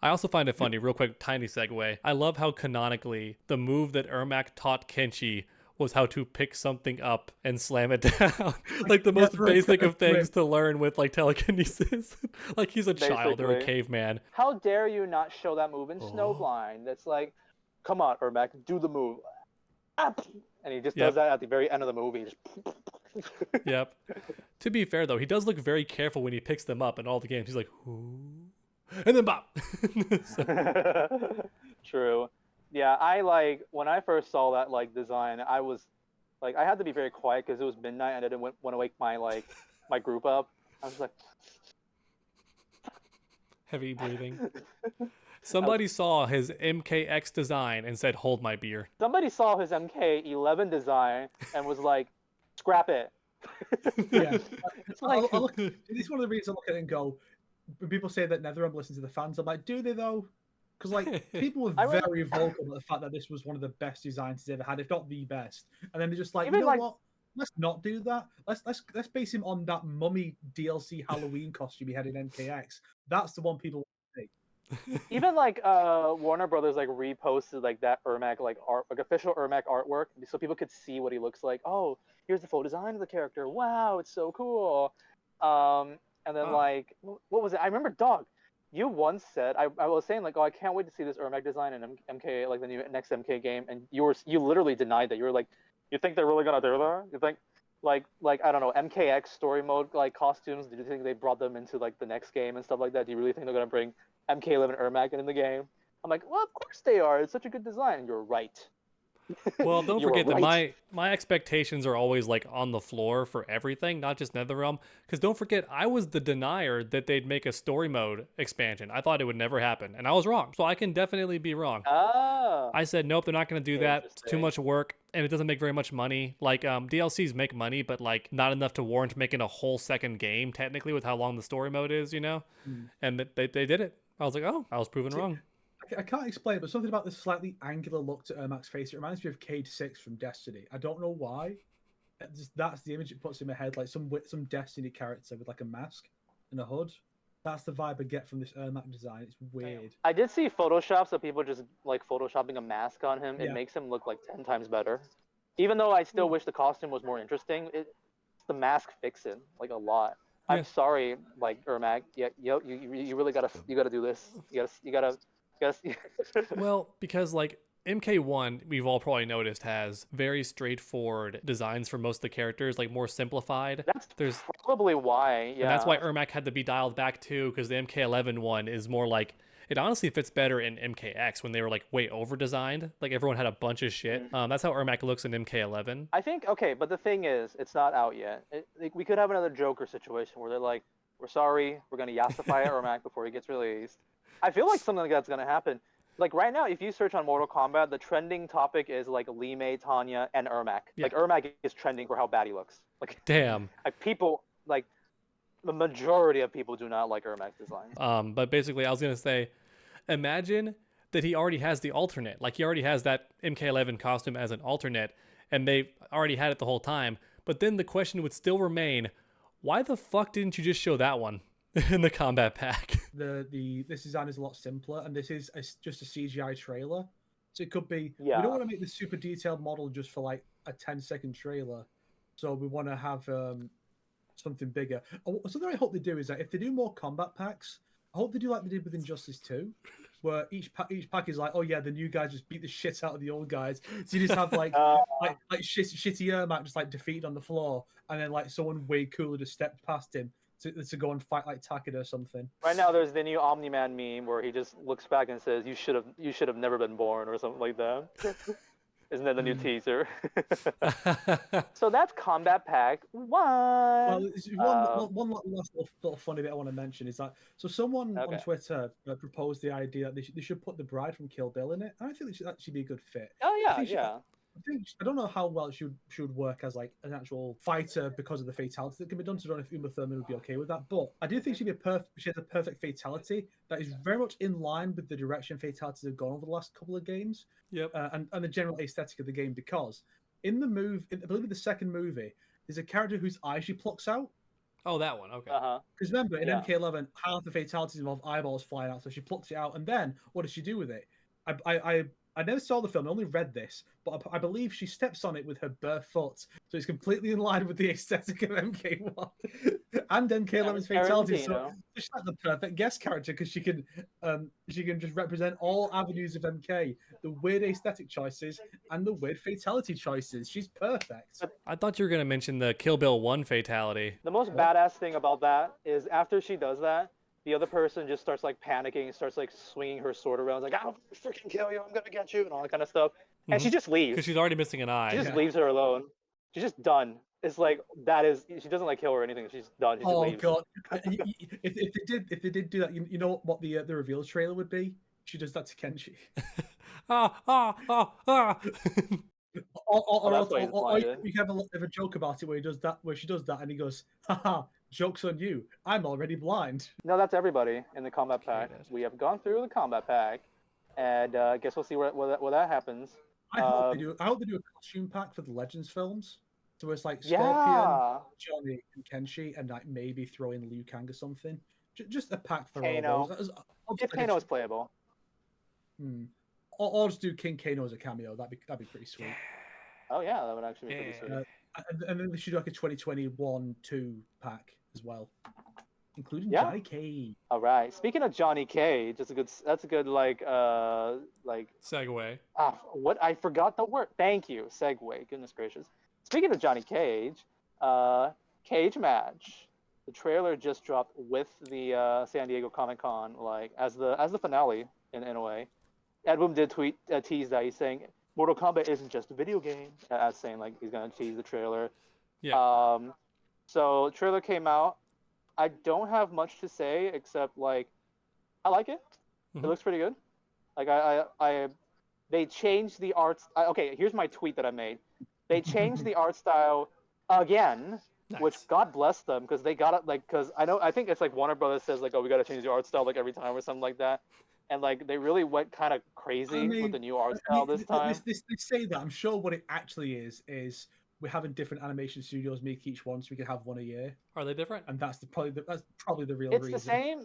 S2: I also find it funny, real quick, tiny segue. I love how canonically the move that Ermac taught Kenshi was how to pick something up and slam it down. Like the most basic of things to learn with like telekinesis. Like he's a child or a caveman.
S3: How dare you not show that move in Snowblind? That's like, come on, Ermac, do the move. And he just does that at the very end of the movie.
S2: Yep. To be fair, though, he does look very careful when he picks them up in all the games. He's like, ooh. And then bop.
S3: True. Yeah, I like when I first saw that like design, I was like, I had to be very quiet because it was midnight and I didn't want to wake my group up. I was like,
S2: heavy breathing. Somebody saw his MKX design and said, "Hold my beer."
S3: Somebody saw his MK11 design and was like, "Scrap it."
S1: Yeah, it's like, it's one of the reasons I look at it and go, when people say that NetherRealm listens to the fans, I'm like, do they though? Because like people were very vocal about the fact that this was one of the best designs he's ever had, if not the best. And then they're just like, you know what? Let's not do that. Let's base him on that Mummy DLC Halloween costume he had in MKX. That's the one people want to see.
S3: Even like Warner Brothers like reposted like that Ermac like art, like official Ermac artwork, so people could see what he looks like. Oh, here's the full design of the character. Wow, it's so cool. And then like, what was it? I remember, Dog, you once said, I was saying like, oh, I can't wait to see this Ermac design in MK, like the new next MK game, and you literally denied that. You were like, you think they're really gonna do that? You think like I don't know, MKX story mode like costumes? Do you think they brought them into like the next game and stuff like that? Do you really think they're gonna bring MK11 Ermac in the game? I'm like, well, of course they are. It's such a good design. And you're right.
S2: Well, don't forget that my expectations are always like on the floor for everything, not just NetherRealm. Because don't forget, I was the denier that they'd make a story mode expansion. I thought it would never happen, and I was wrong. So I can definitely be wrong. I said nope, they're not going to do that. It's too much work, and it doesn't make very much money. Like DLCs make money, but like not enough to warrant making a whole second game. Technically, with how long the story mode is, you know. And they did it. I was like, oh, I was proven wrong.
S1: I can't explain it, but something about this slightly angular look to Ermac's face, it reminds me of Cade 6 from Destiny. I don't know why. That's the image it puts in my head, like some Destiny character with like a mask and a hood. That's the vibe I get from this Ermac design. It's weird.
S3: I did see photoshops of people just like photoshopping a mask on him. It
S1: Yeah.
S3: makes him look like 10 times better. Even though I still wish the costume was more interesting, the mask fixes it like a lot.
S2: Yeah.
S3: I'm sorry, like Ermac. Yeah, you really gotta do this. You gotta.
S2: Well, because like MK1, we've all probably noticed, has very straightforward designs for most of the characters, like more simplified.
S3: There's probably why, yeah.
S2: And that's why Ermac had to be dialed back too, because the MK11 one is more like, it honestly fits better in MKX when they were like way over designed. Like everyone had a bunch of shit. That's how Ermac looks in MK11.
S3: I think, okay, but the thing is, it's not out yet. Like, we could have another Joker situation where they're like, we're sorry, we're going to yassify Ermac before he gets released. I feel like something like that's going to happen. Like right now, if you search on Mortal Kombat, the trending topic is like Li Mei, Tanya, and Ermac. Yeah. Like Ermac is trending for how bad he looks. Like
S2: damn.
S3: Like people, like the majority of people do not like Ermac's design.
S2: But basically, I was gonna say, imagine that he already has the alternate. Like he already has that MK11 costume as an alternate, and they already had it the whole time. But then the question would still remain: why the fuck didn't you just show that one in the combat pack?
S1: This design is a lot simpler, and this is just a CGI trailer, so it could be.
S3: Yeah.
S1: We don't want to make the super detailed model just for like a 10-second trailer, so we want to have something bigger. Something I hope they do is that if they do more combat packs, I hope they do like they did with Injustice 2, where each pack is like, oh yeah, the new guys just beat the shit out of the old guys. So you just have like shitty Ermac just like defeated on the floor, and then like someone way cooler just stepped past him to go and fight like Takeda or something.
S3: Right now, there's the new Omni-Man meme where he just looks back and says, "You should have never been born," or something like that. Isn't that the new teaser? So that's Combat Pack 1.
S1: Well, one last little funny bit I want to mention is that someone on Twitter proposed the idea that they should put the bride from Kill Bill in it. I think that should be a good fit.
S3: Oh yeah,
S1: I don't know how well she would work as like an actual fighter because of the fatality that can be done. So I don't know if Uma Thurman would be okay with that. But I do think she has a perfect fatality that is very much in line with the direction fatalities have gone over the last couple of games.
S2: Yep.
S1: And the general aesthetic of the game, because in the I believe in the second movie, there's a character whose eye she plucks out.
S2: Oh, that one. Okay.
S1: Because remember, in MK11, half the fatalities involve eyeballs flying out, so she plucks it out, and then what does she do with it? I never saw the film, I only read this, but I believe she steps on it with her bare foot, so it's completely in line with the aesthetic of MK1 and MK11's fatalities. So she's like the perfect guest character because she can just represent all avenues of MK, the weird aesthetic choices and the weird fatality choices. She's perfect.
S2: I thought you were gonna mention the Kill Bill 1 fatality.
S3: The most badass thing about that is after she does that, the other person just starts like panicking, starts like swinging her sword around, like, "I'll freaking kill you! I'm gonna get you!" and all that kind of stuff. And she just leaves
S2: because she's already missing an eye.
S3: She just leaves her alone. She's just done. It's like she doesn't like kill her or anything. She's done. She just leaves.
S1: God! if they did do that, you know what the reveal trailer would be? She does that to Kenshi. Or you can have a joke about it where she does that, and he goes, "Haha, joke's on you. I'm already blind."
S3: No, that's everybody in the combat pack. We have gone through the combat pack, and I guess we'll see where that happens.
S1: I hope they do a costume pack for the Legends films. So it's like Scorpion, Johnny, and Kenshi, and like maybe throw in Liu Kang or something. Just a pack for all those.
S3: If Kano is playable.
S1: Or just do King Kano as a cameo. That'd be pretty sweet.
S3: Oh yeah, that would actually be pretty sweet.
S1: And then they should do like a 2021-2 pack as well, including Johnny Cage.
S3: All right. Speaking of Johnny Cage, that's a good like
S2: segue.
S3: What I forgot the word. Thank you. Segue. Goodness gracious. Speaking of Johnny Cage, Cage Match. The trailer just dropped with the San Diego Comic-Con, like as the finale in a way. Ed Boon did tease that. He's saying Mortal Kombat isn't just a video game, as saying like he's gonna tease the trailer.
S2: Yeah.
S3: So trailer came out. I don't have much to say except like I like it. It looks pretty good. Like they changed the arts. Okay, here's my tweet that I made. They changed the art style again, which God bless them because they got it. Like, because I think it's like Warner Brothers says like, oh, we got to change the art style like every time or something like that. And like they really went kind of crazy with the new art style this time.
S1: They say that. I'm sure what it actually is we're having different animation studios make each one, so we can have one a year.
S2: Are they different?
S1: And that's probably the real
S3: It's
S1: reason.
S3: the same,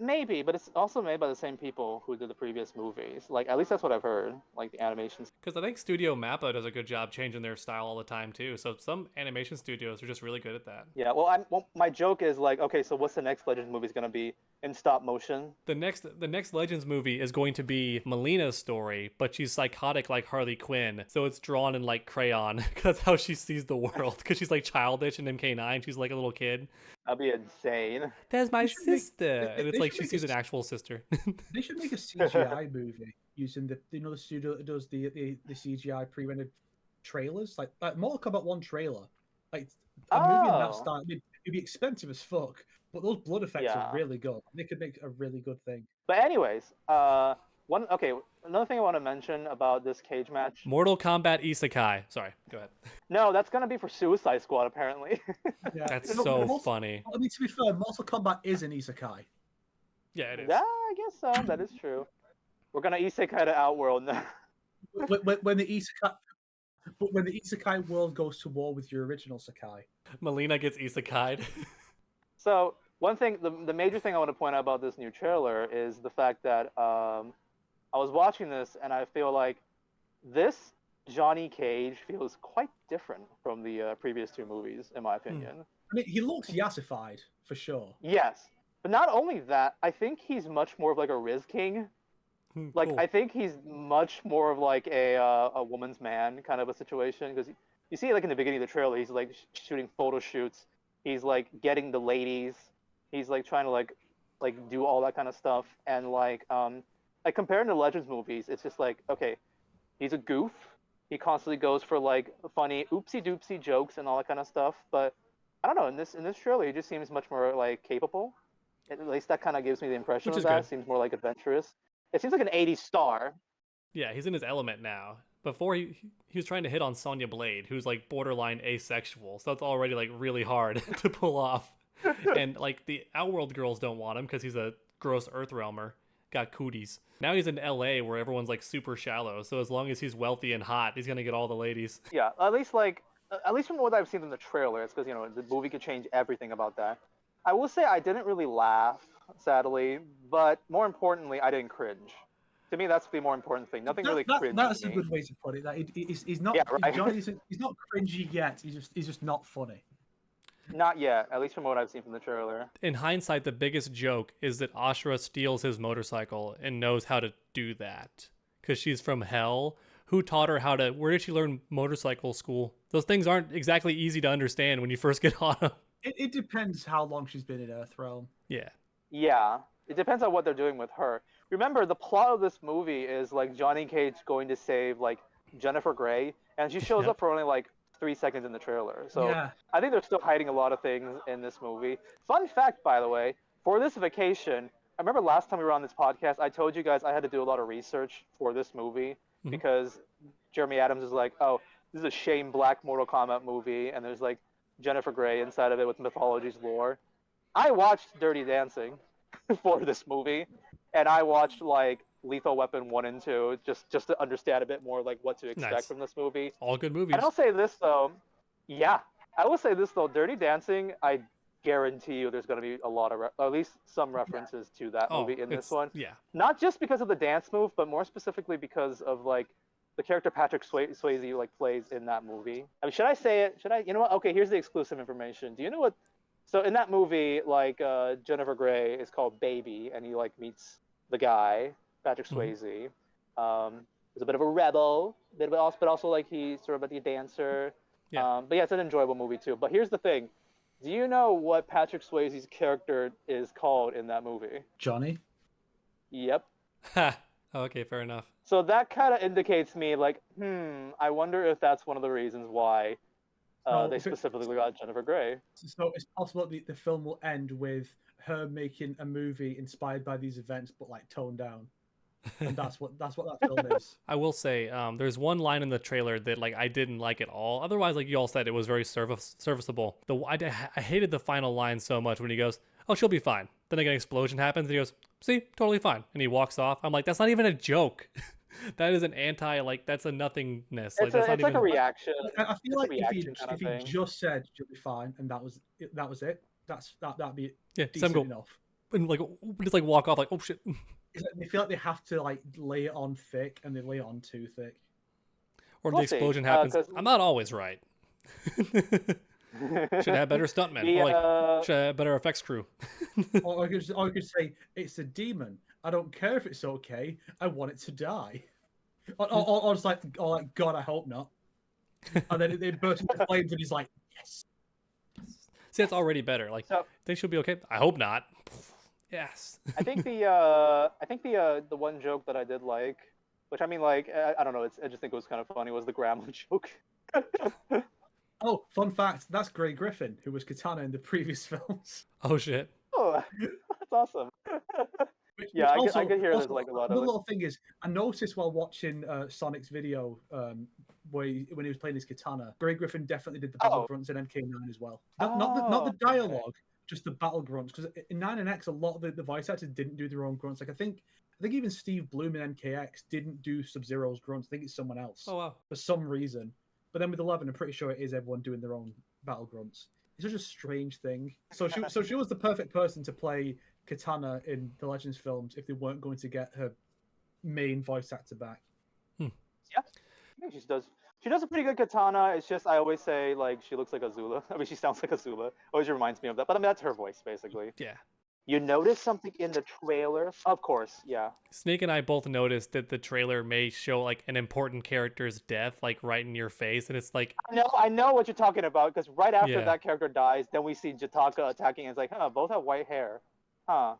S3: maybe, but it's also made by the same people who did the previous movies. Like, at least that's what I've heard. Like the animations.
S2: Because I think Studio Mappa does a good job changing their style all the time too. So some animation studios are just really good at that.
S3: Yeah. Well, my joke is like, okay, so what's the next Legends movie is gonna be in stop motion?
S2: The next Legends movie is going to be Melina's story, but she's psychotic like Harley Quinn. So it's drawn in like crayon. That's how she sees the world. Because she's like childish in MK9. She's like a little kid.
S3: That'd be insane.
S2: That's my sister. And it's like she sees an actual sister.
S1: They should make a CGI movie using the the studio that does the CGI pre-rendered trailers, like Mortal Kombat 1 trailer. Like a movie in that style, it'd be expensive as fuck, but those blood effects are really good. They could make a really good thing.
S3: But anyways, another thing I want to mention about this cage match.
S2: Mortal Kombat Isekai. Sorry, go ahead.
S3: No, that's gonna be for Suicide Squad apparently.
S1: Yeah.
S2: That's so funny.
S1: I mean, to be fair, Mortal Kombat is an Isekai.
S2: Yeah, it is.
S3: Yeah, I guess so. That is true. We're gonna Isekai to Outworld now.
S1: when the Isekai world goes to war with your original Sakai.
S2: Melina gets Isekai'd.
S3: So one thing, the major thing I want to point out about this new trailer is the fact that I was watching this and I feel like this Johnny Cage feels quite different from the previous two movies, in my opinion.
S1: I mean, he looks yassified for sure.
S3: Yes, but not only that, I think he's much more of like a Riz King. Like, cool. I think he's much more of like a woman's man kind of a situation, because you see like in the beginning of the trailer, he's like shooting photo shoots. He's like getting the ladies. He's like trying to like do all that kind of stuff. And like compared to Legends movies, it's just like, okay, he's a goof. He constantly goes for like funny oopsie doopsie jokes and all that kind of stuff. But I don't know, in this trailer, he just seems much more like capable. At least that kind of gives me the impression of that. It seems more like adventurous. It seems like an 80s star.
S2: Yeah, he's in his element now. Before he was trying to hit on Sonya Blade, who's like borderline asexual. So that's already like really hard to pull off. And like the Outworld girls don't want him because he's a gross Earthrealmer. Got cooties. Now he's in LA where everyone's like super shallow. So as long as he's wealthy and hot, he's gonna get all the ladies.
S3: Yeah, at least from what I've seen in the trailer, it's because, you know, the movie could change everything about that. I will say I didn't really laugh, sadly, but more importantly, I didn't cringe. To me, that's the more important thing. Nothing really cringy.
S1: That's a good way to put it. That he's not.
S3: Yeah, right.
S1: Johnny's he's not cringy yet. He's just not funny.
S3: Not yet, at least from what I've seen from the trailer.
S2: In hindsight, the biggest joke is that Ashura steals his motorcycle and knows how to do that because she's from hell. Who taught her how to? Where did she learn motorcycle school? Those things aren't exactly easy to understand when you first get on them.
S1: It depends how long she's been in Earthrealm.
S2: Yeah.
S3: Yeah, it depends on what they're doing with her. Remember, the plot of this movie is like Johnny Cage going to save like Jennifer Grey, and she shows up for only like 3 seconds in the trailer. So yeah. I think they're still hiding a lot of things in this movie. Fun fact, by the way, for this vacation, I remember last time we were on this podcast, I told you guys I had to do a lot of research for this movie because Jeremy Adams is like, oh, this is a Shane Black Mortal Kombat movie, and there's like Jennifer Grey inside of it with mythology's lore. I watched Dirty Dancing for this movie, and I watched like Lethal Weapon 1 and 2 just to understand a bit more like what to expect from this movie.
S2: All good movies.
S3: And I'll say this though, I will say this though, Dirty Dancing, I guarantee you there's going to be a lot of at least some references to that movie in this one.
S2: Yeah.
S3: Not just because of the dance move, but more specifically because of like the character Patrick Swayze like plays in that movie. I mean, should I say it? Should I? You know what? Okay, here's the exclusive information. Do you know what? So in that movie, like Jennifer Grey is called Baby, and he like meets the guy Patrick Swayze. He's a bit of a rebel, but also like he's sort of a dancer. Yeah. But yeah, it's an enjoyable movie too. But here's the thing: do you know what Patrick Swayze's character is called in that movie?
S1: Johnny.
S3: Yep.
S2: Okay, fair enough.
S3: So that kind of indicates me like, I wonder if that's one of the reasons why they specifically got Jennifer Grey.
S1: So it's possible that the film will end with her making a movie inspired by these events, but like toned down. And that's what that film is.
S2: I will say, there's one line in the trailer that like I didn't like at all. Otherwise, like you all said, it was very serviceable. I hated the final line so much when he goes, "Oh, she'll be fine." Then like an explosion happens, and he goes, "See, totally fine," and he walks off. I'm like, that's not even a joke. That is an anti, like, that's a nothingness.
S3: It's,
S2: Like, that's
S3: it's
S2: not
S3: like a
S2: even...
S3: reaction.
S1: I feel
S3: It's
S1: like
S3: a reaction kind
S1: if
S3: of
S1: he
S3: thing.
S1: just said she'll be fine and that was it, that'd be
S2: Sam
S1: decent enough.
S2: And like just like walk off like, oh shit.
S1: It's like, they feel like they have to like lay it on thick, and they lay it on too thick.
S2: Or the explosion happens. I'm not always right. Should have better stuntmen. Or like, should have better effects crew.
S1: or I could say it's a demon. I don't care if it's okay. I want it to die. Or just like, oh, like, God, I hope not. And then it bursts into flames, and he's like, yes.
S2: See, that's already better. Like, so, think she'll be okay? I hope not. Yes.
S3: I think the one joke that I did like, which I mean, like, I don't know, I just think it was kind of funny, was the grandma joke.
S1: Oh, fun fact, that's Grey Griffin, who was Katana in the previous films.
S2: Oh, shit.
S3: Oh, that's awesome. Yeah, I could hear there's like a lot of...
S1: The little thing is, I noticed while watching Sonic's video when he was playing his katana, Grey Griffin definitely did the battle grunts in MK9 as well. Not the dialogue, just the battle grunts. Because in 9 and X, a lot of the voice actors didn't do their own grunts. Like I think even Steve Bloom in MKX didn't do Sub-Zero's grunts. I think it's someone else.
S2: Oh wow.
S1: For some reason. But then with 11, I'm pretty sure it is everyone doing their own battle grunts. It's such a strange thing. So she was the perfect person to play Katana in the Legends films if they weren't going to get her main voice actor back.
S3: Yeah, I think she does a pretty good Katana. It's just, I always say, like, she looks like Azula. I mean, she sounds like Azula. Always reminds me of that. But I mean, that's her voice, basically.
S2: Yeah.
S3: You notice something in the trailer? Of course, yeah.
S2: Snake and I both noticed that the trailer may show like an important character's death, like right in your face, and it's like...
S3: I know what you're talking about, because right after that character dies, then we see Jataka attacking, and it's like, huh, both have white hair. Huh.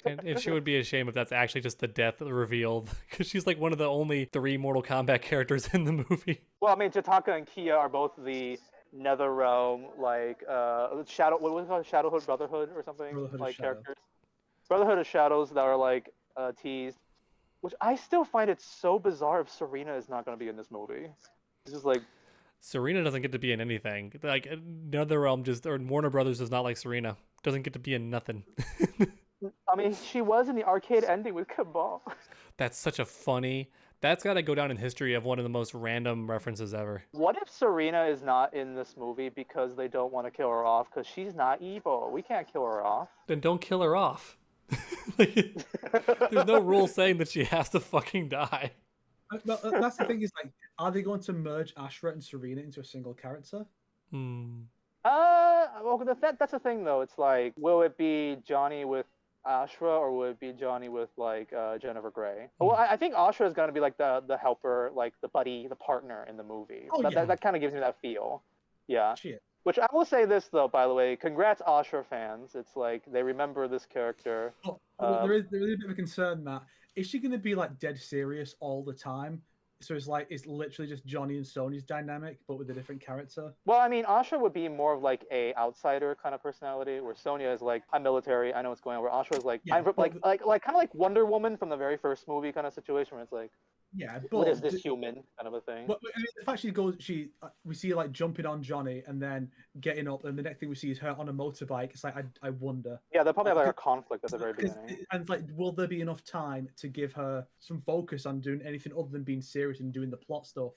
S2: And it sure would be a shame if that's actually just the death revealed, because she's like one of the only 3 Mortal Kombat characters in the movie. Well,
S3: I mean, Jataka and Kia are both the NetherRealm, like, Shadow, what was it called? Shadowhood Brotherhood or something? Like characters. Brotherhood of Shadows that are like teased, which I still find it so bizarre if Serena is not going to be in this movie. It's just like...
S2: Serena doesn't get to be in anything. Like, NetherRealm or Warner Brothers does not like Serena. Doesn't get to be in nothing.
S3: I mean, she was in the arcade ending with Kabal.
S2: That's such a funny... That's got to go down in history of one of the most random references ever.
S3: What if Serena is not in this movie because they don't want to kill her off? Because she's not evil. We can't kill her off.
S2: Then don't kill her off. Like, there's no rule saying that she has to fucking die.
S1: That's the thing is, like, are they going to merge Ashra and Serena into a single character?
S3: Well, that's the thing, though. It's like, will it be Johnny with Ashra, or would it be Johnny with like Jennifer Grey? Well, I think Ashra is gonna be like the helper, like the buddy, the partner in the movie. That kind of gives me that feel. Yeah.
S1: Shit.
S3: Which I will say this though, by the way, congrats Ashra fans. It's like they remember this character.
S1: There is a bit of a concern that is she gonna be like dead serious all the time? So it's literally just Johnny and Sony's dynamic, but with a different character.
S3: Well, I mean, Ashra would be more of like a outsider kind of personality, where Sonya is like, I'm military, I know what's going on. Where Ashra is like, I'm like kind of like Wonder Woman from the very first movie kind of situation, where it's like, what is this human kind of a thing?
S1: But I mean, the fact we see her like jumping on Johnny and then getting up, and the next thing we see is her on a motorbike. It's like I wonder.
S3: Yeah, they'll probably have like a conflict at the very beginning.
S1: And it's like, will there be enough time to give her some focus on doing anything other than being serious and doing the plot stuff?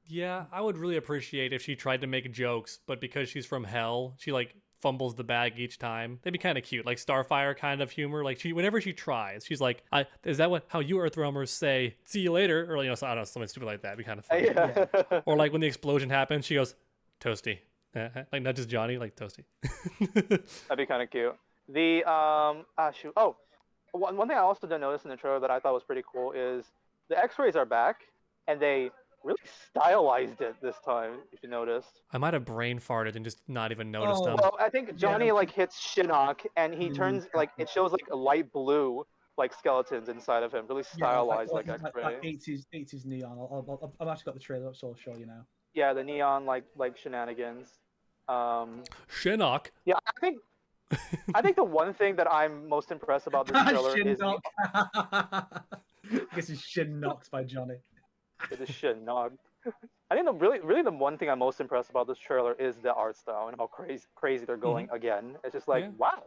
S2: Yeah, I would really appreciate if she tried to make jokes, but because she's from hell, she like fumbles the bag each time. That'd be kind of cute, like Starfire kind of humor. Like whenever she tries, she's like, "Is that how you Earthrealmers say see you later?" Or I don't know, something stupid like that. It'd be kind of funny.
S3: Yeah.
S2: Or like when the explosion happens, she goes, "Toasty," like not just Johnny, like Toasty.
S3: That'd be kind of cute. The shoot. Oh, one thing I also did notice in the trailer that I thought was pretty cool is the X-rays are back, and they really stylized it this time, if you noticed.
S2: I might have brain farted and just not even noticed them.
S3: Well, I think Johnny like hits Shinnok, and he turns like it shows like a light blue like skeletons inside of him, really stylized like X-ray.
S1: Like 80s neon. I've actually got the trailer up, so I'll show you now.
S3: Yeah, the neon like shenanigans.
S2: Shinnok.
S3: Yeah, I think the one thing that I'm most impressed about this trailer is
S1: I guess he's shin knocked by Johnny.
S3: It is Shinnok. I think really the one thing I'm most impressed about this trailer is the art style and how crazy they're going again. It's just like, wow.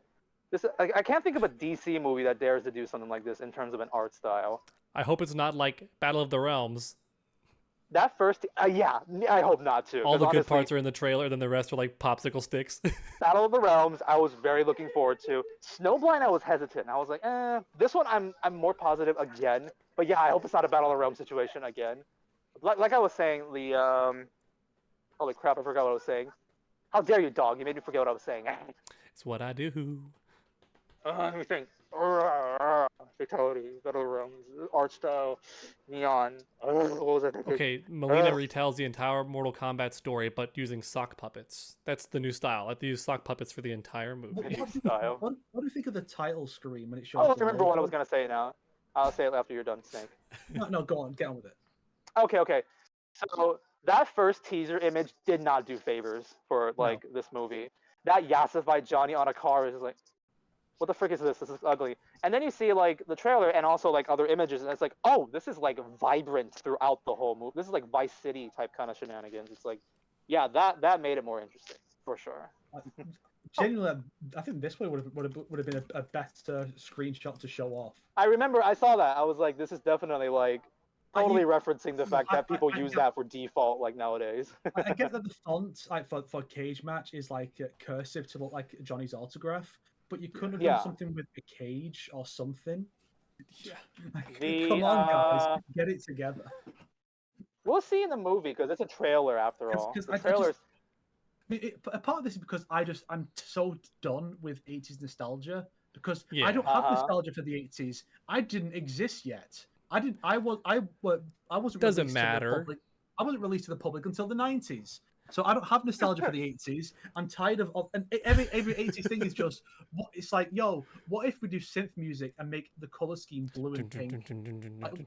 S3: I can't think of a DC movie that dares to do something like this in terms of an art style.
S2: I hope it's not like Battle of the Realms.
S3: That first, yeah, I hope not too.
S2: All the
S3: honestly,
S2: good parts are in the trailer, then the rest are like popsicle sticks.
S3: Battle of the Realms, I was very looking forward to. Snowblind, I was hesitant. I was like, This one, I'm more positive again. But yeah, I hope it's not a Battle of the Realms situation again. Like I was saying, holy crap, I forgot what I was saying. How dare you, dog? You made me forget what I was saying.
S2: It's what I do.
S3: Let me think. Fatality, Battle of the Realms, art style, neon. What was I thinking?
S2: Okay, Melina retells the entire Mortal Kombat story, but using sock puppets. That's the new style. I have to use sock puppets for the entire movie.
S1: What do you think of the title screen when it shows?
S3: Oh, I remember what I was gonna say now. I'll say it after you're done, Snake.
S1: No, go on, get on with it.
S3: Okay. So that first teaser image did not do favors for this movie. That yassified Johnny on a car is just like, what the frick is this? This is ugly. And then you see like the trailer and also like other images, and it's like, oh, this is like vibrant throughout the whole movie. This is like Vice City type kind of shenanigans. It's like, yeah, that made it more interesting for sure.
S1: Genuinely, I think this way would have been a better screenshot to show off.
S3: I remember I saw that. I was like, this is definitely like totally referencing the fact that people use that for default like nowadays.
S1: I get that the font like for Cage Match is like cursive to look like Johnny's autograph, but you couldn't have done something with a cage or something. Yeah. Come on, guys, get it together.
S3: We'll see in the movie because it's a trailer after all. The trailers.
S1: A part of this is because I'm so done with 80s nostalgia because I don't have nostalgia for the 80s. I didn't exist yet. I wasn't.
S2: Doesn't matter.
S1: I wasn't released to the public until the 90s. So I don't have nostalgia for the 80s. I'm tired of and every 80s thing is just it's like, yo, what if we do synth music and make the color scheme blue and pink?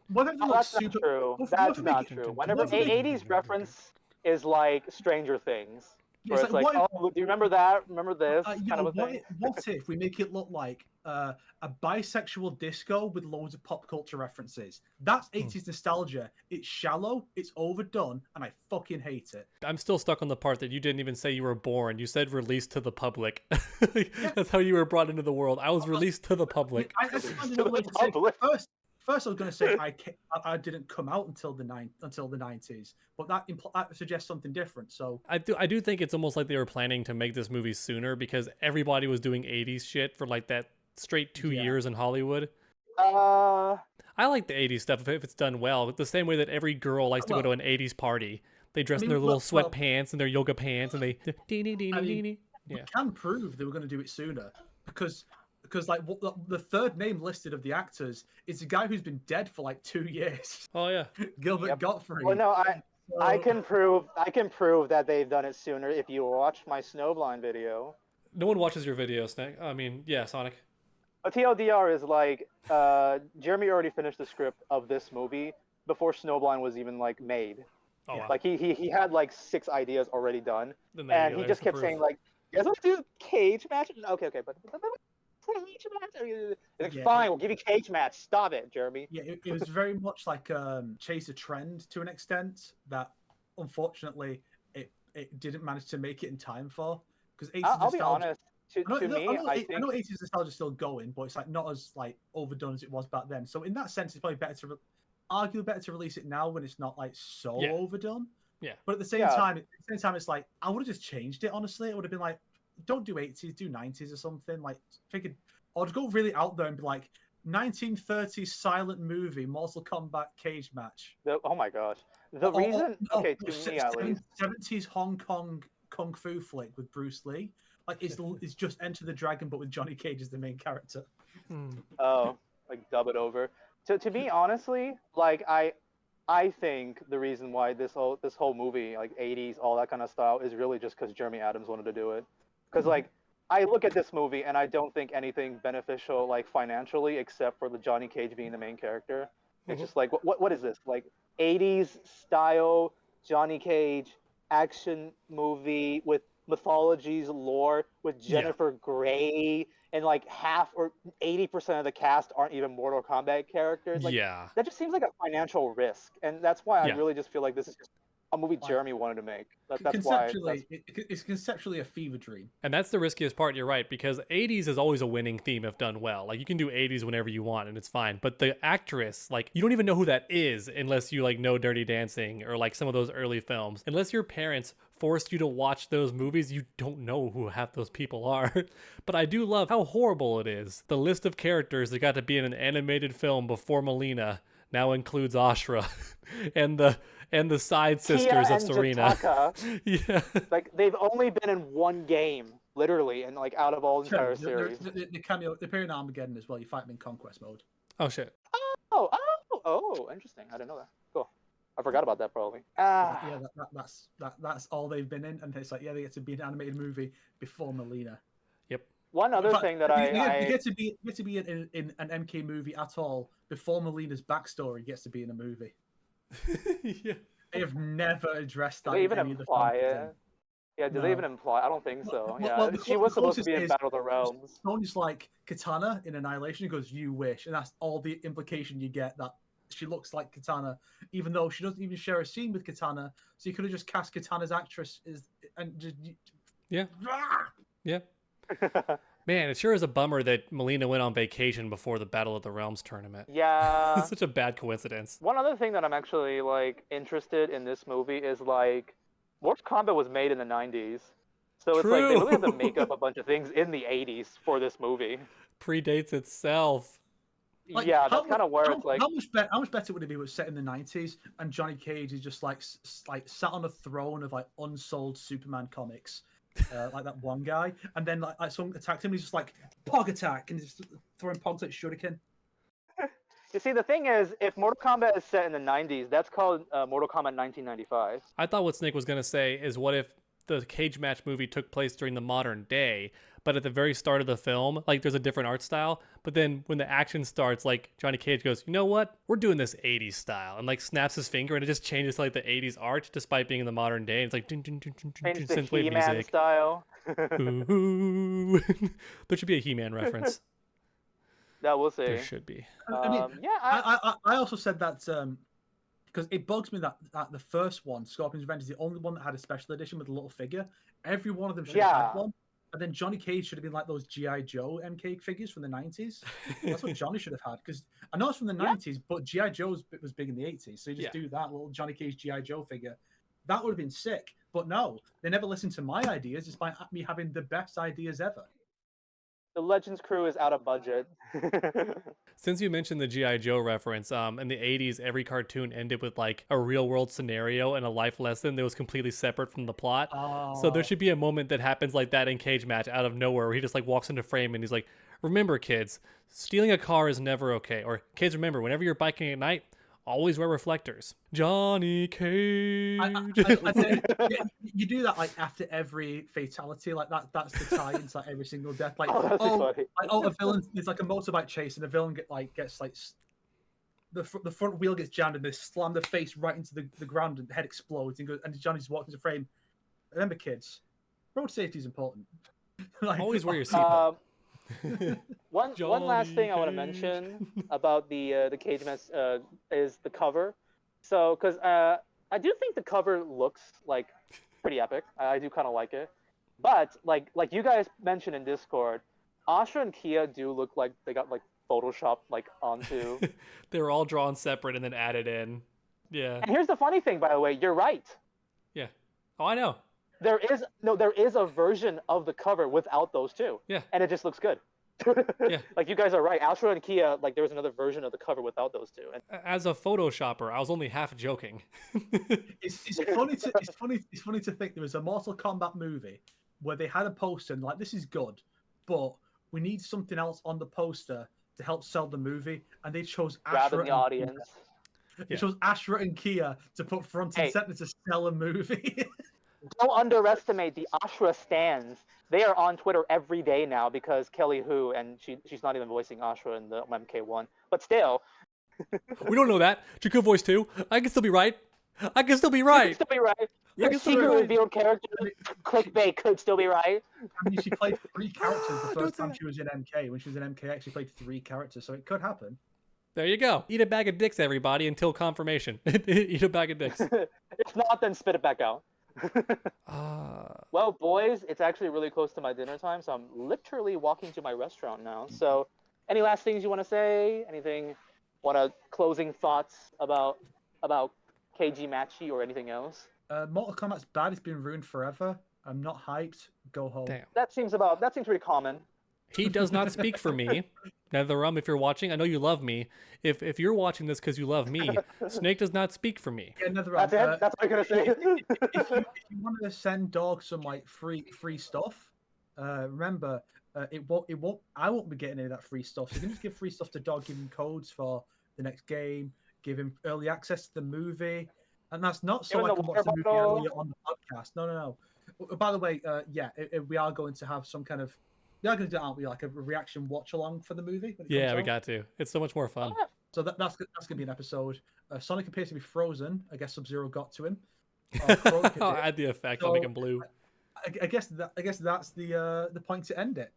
S3: That's not true. That's not true. Whenever 80s reference is like Stranger Things. Where it's like, do you remember that? Remember this? Kind of a thing?
S1: What if we make it look like a bisexual disco with loads of pop culture references? That's 80s nostalgia. It's shallow, it's overdone, and I fucking hate it.
S2: I'm still stuck on the part that you didn't even say you were born. You said released to the public. That's how you were brought into the world. I was released to the public.
S1: First, I was going to say I didn't come out until the 90s, but that suggests something different. So
S2: I do think it's almost like they were planning to make this movie sooner because everybody was doing 80s shit for like that straight 2 years in Hollywood. I like the 80s stuff if it's done well. The same way that every girl likes to go to an 80s party. They dress in their little sweatpants and their yoga pants, and they
S1: we can prove they were going to do it sooner because like the third name listed of the actors is a guy who's been dead for like 2 years.
S2: Oh yeah,
S1: Gilbert Gottfried.
S3: Well, no, I can prove that they've done it sooner if you watch my Snowblind video.
S2: No one watches your videos, Nick. I mean, yeah, Sonic.
S3: A TLDR is like Jeremy already finished the script of this movie before Snowblind was even like made.
S2: Oh, wow.
S3: Like he had like 6 ideas already done, and he just kept saying like, "You guys want to do cage match?" Okay, but cage match? Like, fine, we'll give you cage match. Stop it, Jeremy.
S1: Yeah, it was very much like chase a trend to an extent that unfortunately it didn't manage to make it in time for. Because
S3: I'll be honest. I know
S1: 80s nostalgia is still going, but it's like not as like overdone as it was back then. So in that sense, it's probably better to release it now when it's not like so overdone.
S2: Yeah.
S1: But at the same time, it's like I would have just changed it. Honestly, it would have been like, don't do 80s, do 90s or something. Like, or just go really out there and be like 1930s silent movie, Mortal Kombat cage match.
S3: Oh my gosh. The reason, to me at least,
S1: 70s Hong Kong kung fu flick with Bruce Lee. Like it's just Enter the Dragon, but with Johnny Cage as the main character.
S3: Oh, like dub it over. To me, honestly, like I think the reason why this whole movie, like 80s, all that kind of style, is really just because Jeremy Adams wanted to do it. Because like I look at this movie and I don't think anything beneficial like financially except for the Johnny Cage being the main character. It's just like what is this, like 80s style Johnny Cage action movie with mythology's lore with Jennifer Grey, and like half or 80% of the cast aren't even Mortal Kombat characters. Like, that just seems like a financial risk, and that's why I really just feel like this is just a movie Jeremy wanted to make. That's
S1: conceptually, it's conceptually a fever dream.
S2: And that's the riskiest part, you're right, because 80s is always a winning theme if done well. Like, you can do 80s whenever you want, and it's fine. But the actress, like, you don't even know who that is unless you, like, know Dirty Dancing or, like, some of those early films. Unless your parents forced you to watch those movies, you don't know who half those people are. But I do love how horrible it is. The list of characters that got to be in an animated film before Melina now includes Ashra and the side sisters of Serena. Yeah.
S3: Like, they've only been in one game, literally, and like out of all the entire series.
S1: The cameo, they appear in Armageddon as well. You fight them in conquest mode.
S2: Oh shit.
S3: Oh, interesting. I didn't know that. Cool. I forgot about that probably.
S1: Yeah, that's all they've been in, and it's like, yeah, they get to be an animated movie before Melina.
S2: Yep.
S3: One other thing that
S1: they get to be in an MK movie at all before Melina's backstory gets to be in a movie.
S2: Yeah.
S1: They have never addressed that.
S3: Do they even imply it? Yeah, do they even imply? I don't think so. Yeah, she was supposed to be in Battle of the Realms.
S1: Tony's like Katana in Annihilation. He goes, "You wish," and that's all the implication you get, that she looks like Katana, even though she doesn't even share a scene with Katana. So you could have just cast Katana's actress and just
S2: yeah. Man, it sure is a bummer that Melina went on vacation before the Battle of the Realms tournament.
S3: Yeah.
S2: It's such a bad coincidence.
S3: One other thing that I'm actually, like, interested in this movie is, like, Mortal Kombat was made in the 90s. So it's like they really have to make up a bunch of things in the 80s for this movie.
S2: Predates itself.
S3: Like, yeah, that's kind of where it's like...
S1: How much better would it be if it was set in the 90s and Johnny Cage is just, like sat on a throne of, like, unsold Superman comics? Like that one guy, and then like someone attacked him. He's just like Pog attack, and he's just throwing Pogs like shuriken.
S3: You see, the thing is, if Mortal Kombat is set in the 90s, that's called Mortal Kombat 1995.
S2: I thought what Snake was gonna say is, what if the cage match movie took place during the modern day, but at the very start of the film, like, there's a different art style, but then when the action starts, like, Johnny Cage goes, you know what, we're doing this 80s style, and like snaps his finger, and it just changes to like the 80s art despite being in the modern day, and it's like synthwave
S3: He-Man
S2: music
S3: style.
S2: Ooh. There should be a He-Man reference.
S3: That we'll see.
S2: There should be.
S1: I also said that because it bugs me that the first one, Scorpion's Revenge, is the only one that had a special edition with a little figure. Every one of them should have had one. And then Johnny Cage should have been like those G.I. Joe MK figures from the 90s. That's what Johnny should have had. Because I know it's from the 90s, but G.I. Joe's was big in the 80s. So you just do that little Johnny Cage G.I. Joe figure. That would have been sick. But no, they never listened to my ideas despite me having the best ideas ever.
S3: The Legends crew is out of budget.
S2: Since you mentioned the G.I. Joe reference, in the 80s, every cartoon ended with like a real world scenario and a life lesson that was completely separate from the plot. So there should be a moment that happens like that in Cage Match out of nowhere, where he just like walks into frame and he's like, remember kids, stealing a car is never okay. Or kids, remember, whenever you're biking at night, always wear reflectors. Johnny Cage.
S1: I think, you do that like after every fatality, like that's the tie into like every single death. Like, a villain, there's like a motorbike chase and the villain gets like the front wheel gets jammed and they slam the face right into the ground and the head explodes and Johnny just walks into frame. Remember, kids, road safety is important.
S2: Like, always wear your seatbelt.
S3: One last thing I want to mention about the Cage Match is the cover. So, because I do think the cover looks like pretty epic. I do kind of like it, but like you guys mentioned in Discord, Ashra and Kia do look like they got like photoshopped like onto.
S2: They were all drawn separate and then added in. Yeah.
S3: And here's the funny thing, by the way, you're right.
S2: Yeah. Oh, I know.
S3: There is a version of the cover without those two.
S2: Yeah.
S3: And it just looks good.
S2: Yeah.
S3: Like, you guys are right. Ashra and Kia, like, there was another version of the cover without those two. And
S2: as a photoshopper, I was only half joking.
S1: It's funny to think there was a Mortal Kombat movie where they had a poster and like, this is good, but we need something else on the poster to help sell the movie, and they chose Ashra
S3: the audience.
S1: They chose Ashra and Kia to put front and center to sell a movie.
S3: Don't underestimate the Ashra stans. They are on Twitter every day now because Kelly Hu, and she's not even voicing Ashra in the MK1. But still.
S2: We don't know that. She could voice too. I can still be right. I can still be right.
S3: Your secret revealed character, clickbait, could still be right.
S1: I mean, she played 3 characters the first time she was in MK. When she was in MKX, she played 3 characters, so it could happen.
S2: There you go. Eat a bag of dicks, everybody, until confirmation. Eat a bag of dicks.
S3: If not, then spit it back out. Well, boys, it's actually really close to my dinner time, so I'm literally walking to my restaurant now. So, any last things you want to say? Anything? Closing thoughts about KG Matchy or anything else?
S1: Mortal Kombat's bad. It's been ruined forever. I'm not hyped. Go home.
S2: Damn.
S3: That seems pretty common.
S2: He does not speak for me. Netherum, if you're watching, I know you love me. If you're watching this because you love me, Snake does not speak for me.
S1: Yeah, Netherum,
S3: That's it. That's what I'm gonna say.
S1: if you want to send Dog some like free stuff, remember it won't. I won't be getting any of that free stuff. So you can just give free stuff to Dog, give him codes for the next game, give him early access to the movie, and that's not so I can watch the movie earlier on the podcast. No. By the way, we are going to have some kind of. We are going to do, aren't we, like a reaction watch along for the movie?
S2: Yeah, we got to. It's so much more fun.
S1: So that's going to be an episode. Sonic appears to be frozen. I guess Sub-Zero got to him.
S2: I'll add the effect. I'll make him blue.
S1: I guess that's the point to end it.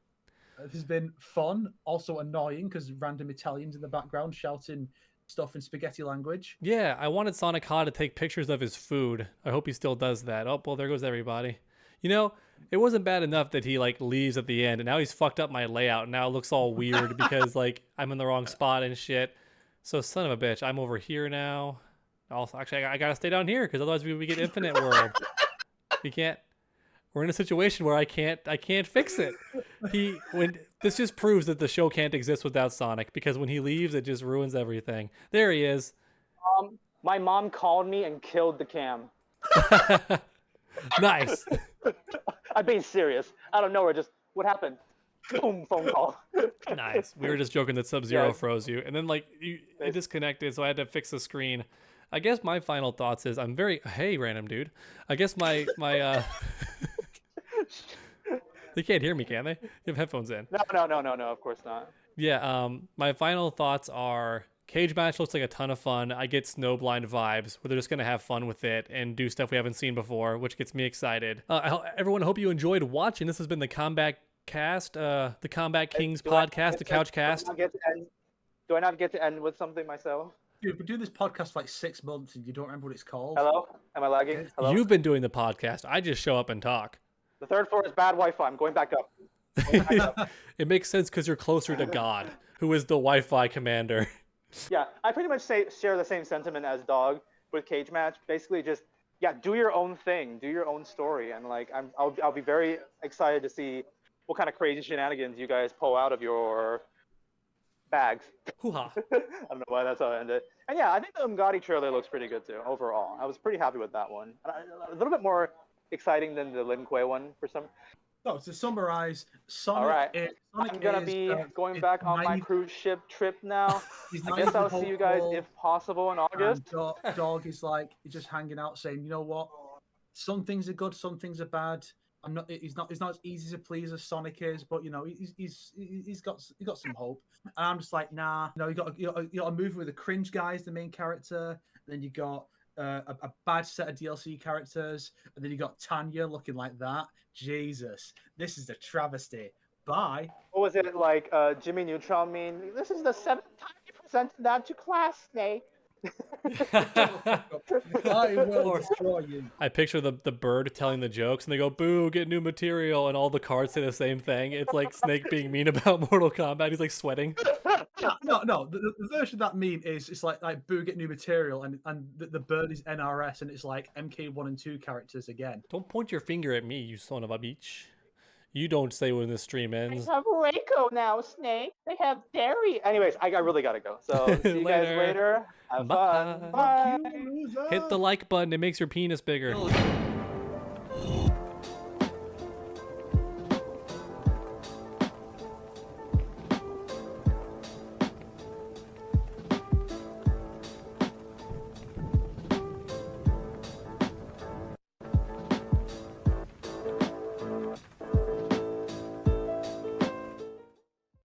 S1: This has been fun, also annoying because random Italians in the background shouting stuff in spaghetti language.
S2: Yeah, I wanted Sonic Ha to take pictures of his food. I hope he still does that. Oh, well, there goes everybody. You know, it wasn't bad enough that he like leaves at the end, and now he's fucked up my layout. And now it looks all weird because like I'm in the wrong spot and shit. So son of a bitch, I'm over here now. Also, actually, I gotta stay down here because otherwise we get Infinite World. We can't. We're in a situation where I can't fix it. This just proves that the show can't exist without Sonic because when he leaves, it just ruins everything. There he is.
S3: My mom called me and killed the cam.
S2: Nice.
S3: I'm being serious. Out of nowhere, just what happened? Boom, phone call.
S2: Nice. We were just joking that Sub-Zero froze you, and then like it disconnected, so I had to fix the screen. I guess my final thoughts is hey random dude. I guess my they can't hear me, can they? You have headphones in.
S3: No, of course not.
S2: Yeah, my final thoughts are Cage Match looks like a ton of fun. I get Snowblind vibes where they're just going to have fun with it and do stuff we haven't seen before, which gets me excited. Everyone, I hope you enjoyed watching. This has been the Combat Cast, the Combat Kings podcast, the Couch Cast.
S3: Do I not get to end with something myself?
S1: Dude, we do this podcast for like 6 months and you don't remember what it's called.
S3: Hello? Am I lagging? Hello?
S2: You've been doing the podcast. I just show up and talk.
S3: The third floor is bad Wi-Fi. I'm going back up.
S2: It makes sense because you're closer to God, who is the Wi-Fi commander.
S3: Yeah, I pretty much share the same sentiment as Dog with Cage Match. Basically, just do your own thing, do your own story, and like I'll be very excited to see what kind of crazy shenanigans you guys pull out of your bags.
S2: Hoo-ha.
S3: I don't know why that's how I ended. And yeah, I think the Umgadi trailer looks pretty good too. Overall, I was pretty happy with that one. A little bit more exciting than the Lin Kuei one for some.
S1: So to summarize, Sonic.
S3: All right,
S1: Sonic
S3: I'm gonna be going back on my cruise ship trip now. I guess I'll see you guys if possible in August.
S1: Dog is like just hanging out, saying, you know what? Some things are good, some things are bad. He's not as easy to please as Sonic is, but you know he's got some hope. And I'm just like, nah. You got a movie with a cringe guy as the main character. Then you got a bad set of DLC characters, and then you got Tanya looking like that. Jesus, this is a travesty. Bye.
S3: What was it like? Jimmy Neutron mean? This is the 7th time you presented that to class, Snake.
S1: I will destroy you.
S2: I picture the bird telling the jokes, and they go, "Boo! Get new material," and all the cards say the same thing. It's like Snake being mean about Mortal Kombat. He's like sweating.
S1: No. The version of that meme is it's like "Boo! Get new material," and the bird is NRS, and it's like MK1 and 2 characters again.
S2: Don't point your finger at me, you son of a bitch. You don't say when the stream ends.
S3: They have Reiko now, Snake. They have Dairy. Anyways, I really gotta go. So see you guys later. Have fun. Bye.
S2: Hit the like button. It makes your penis bigger.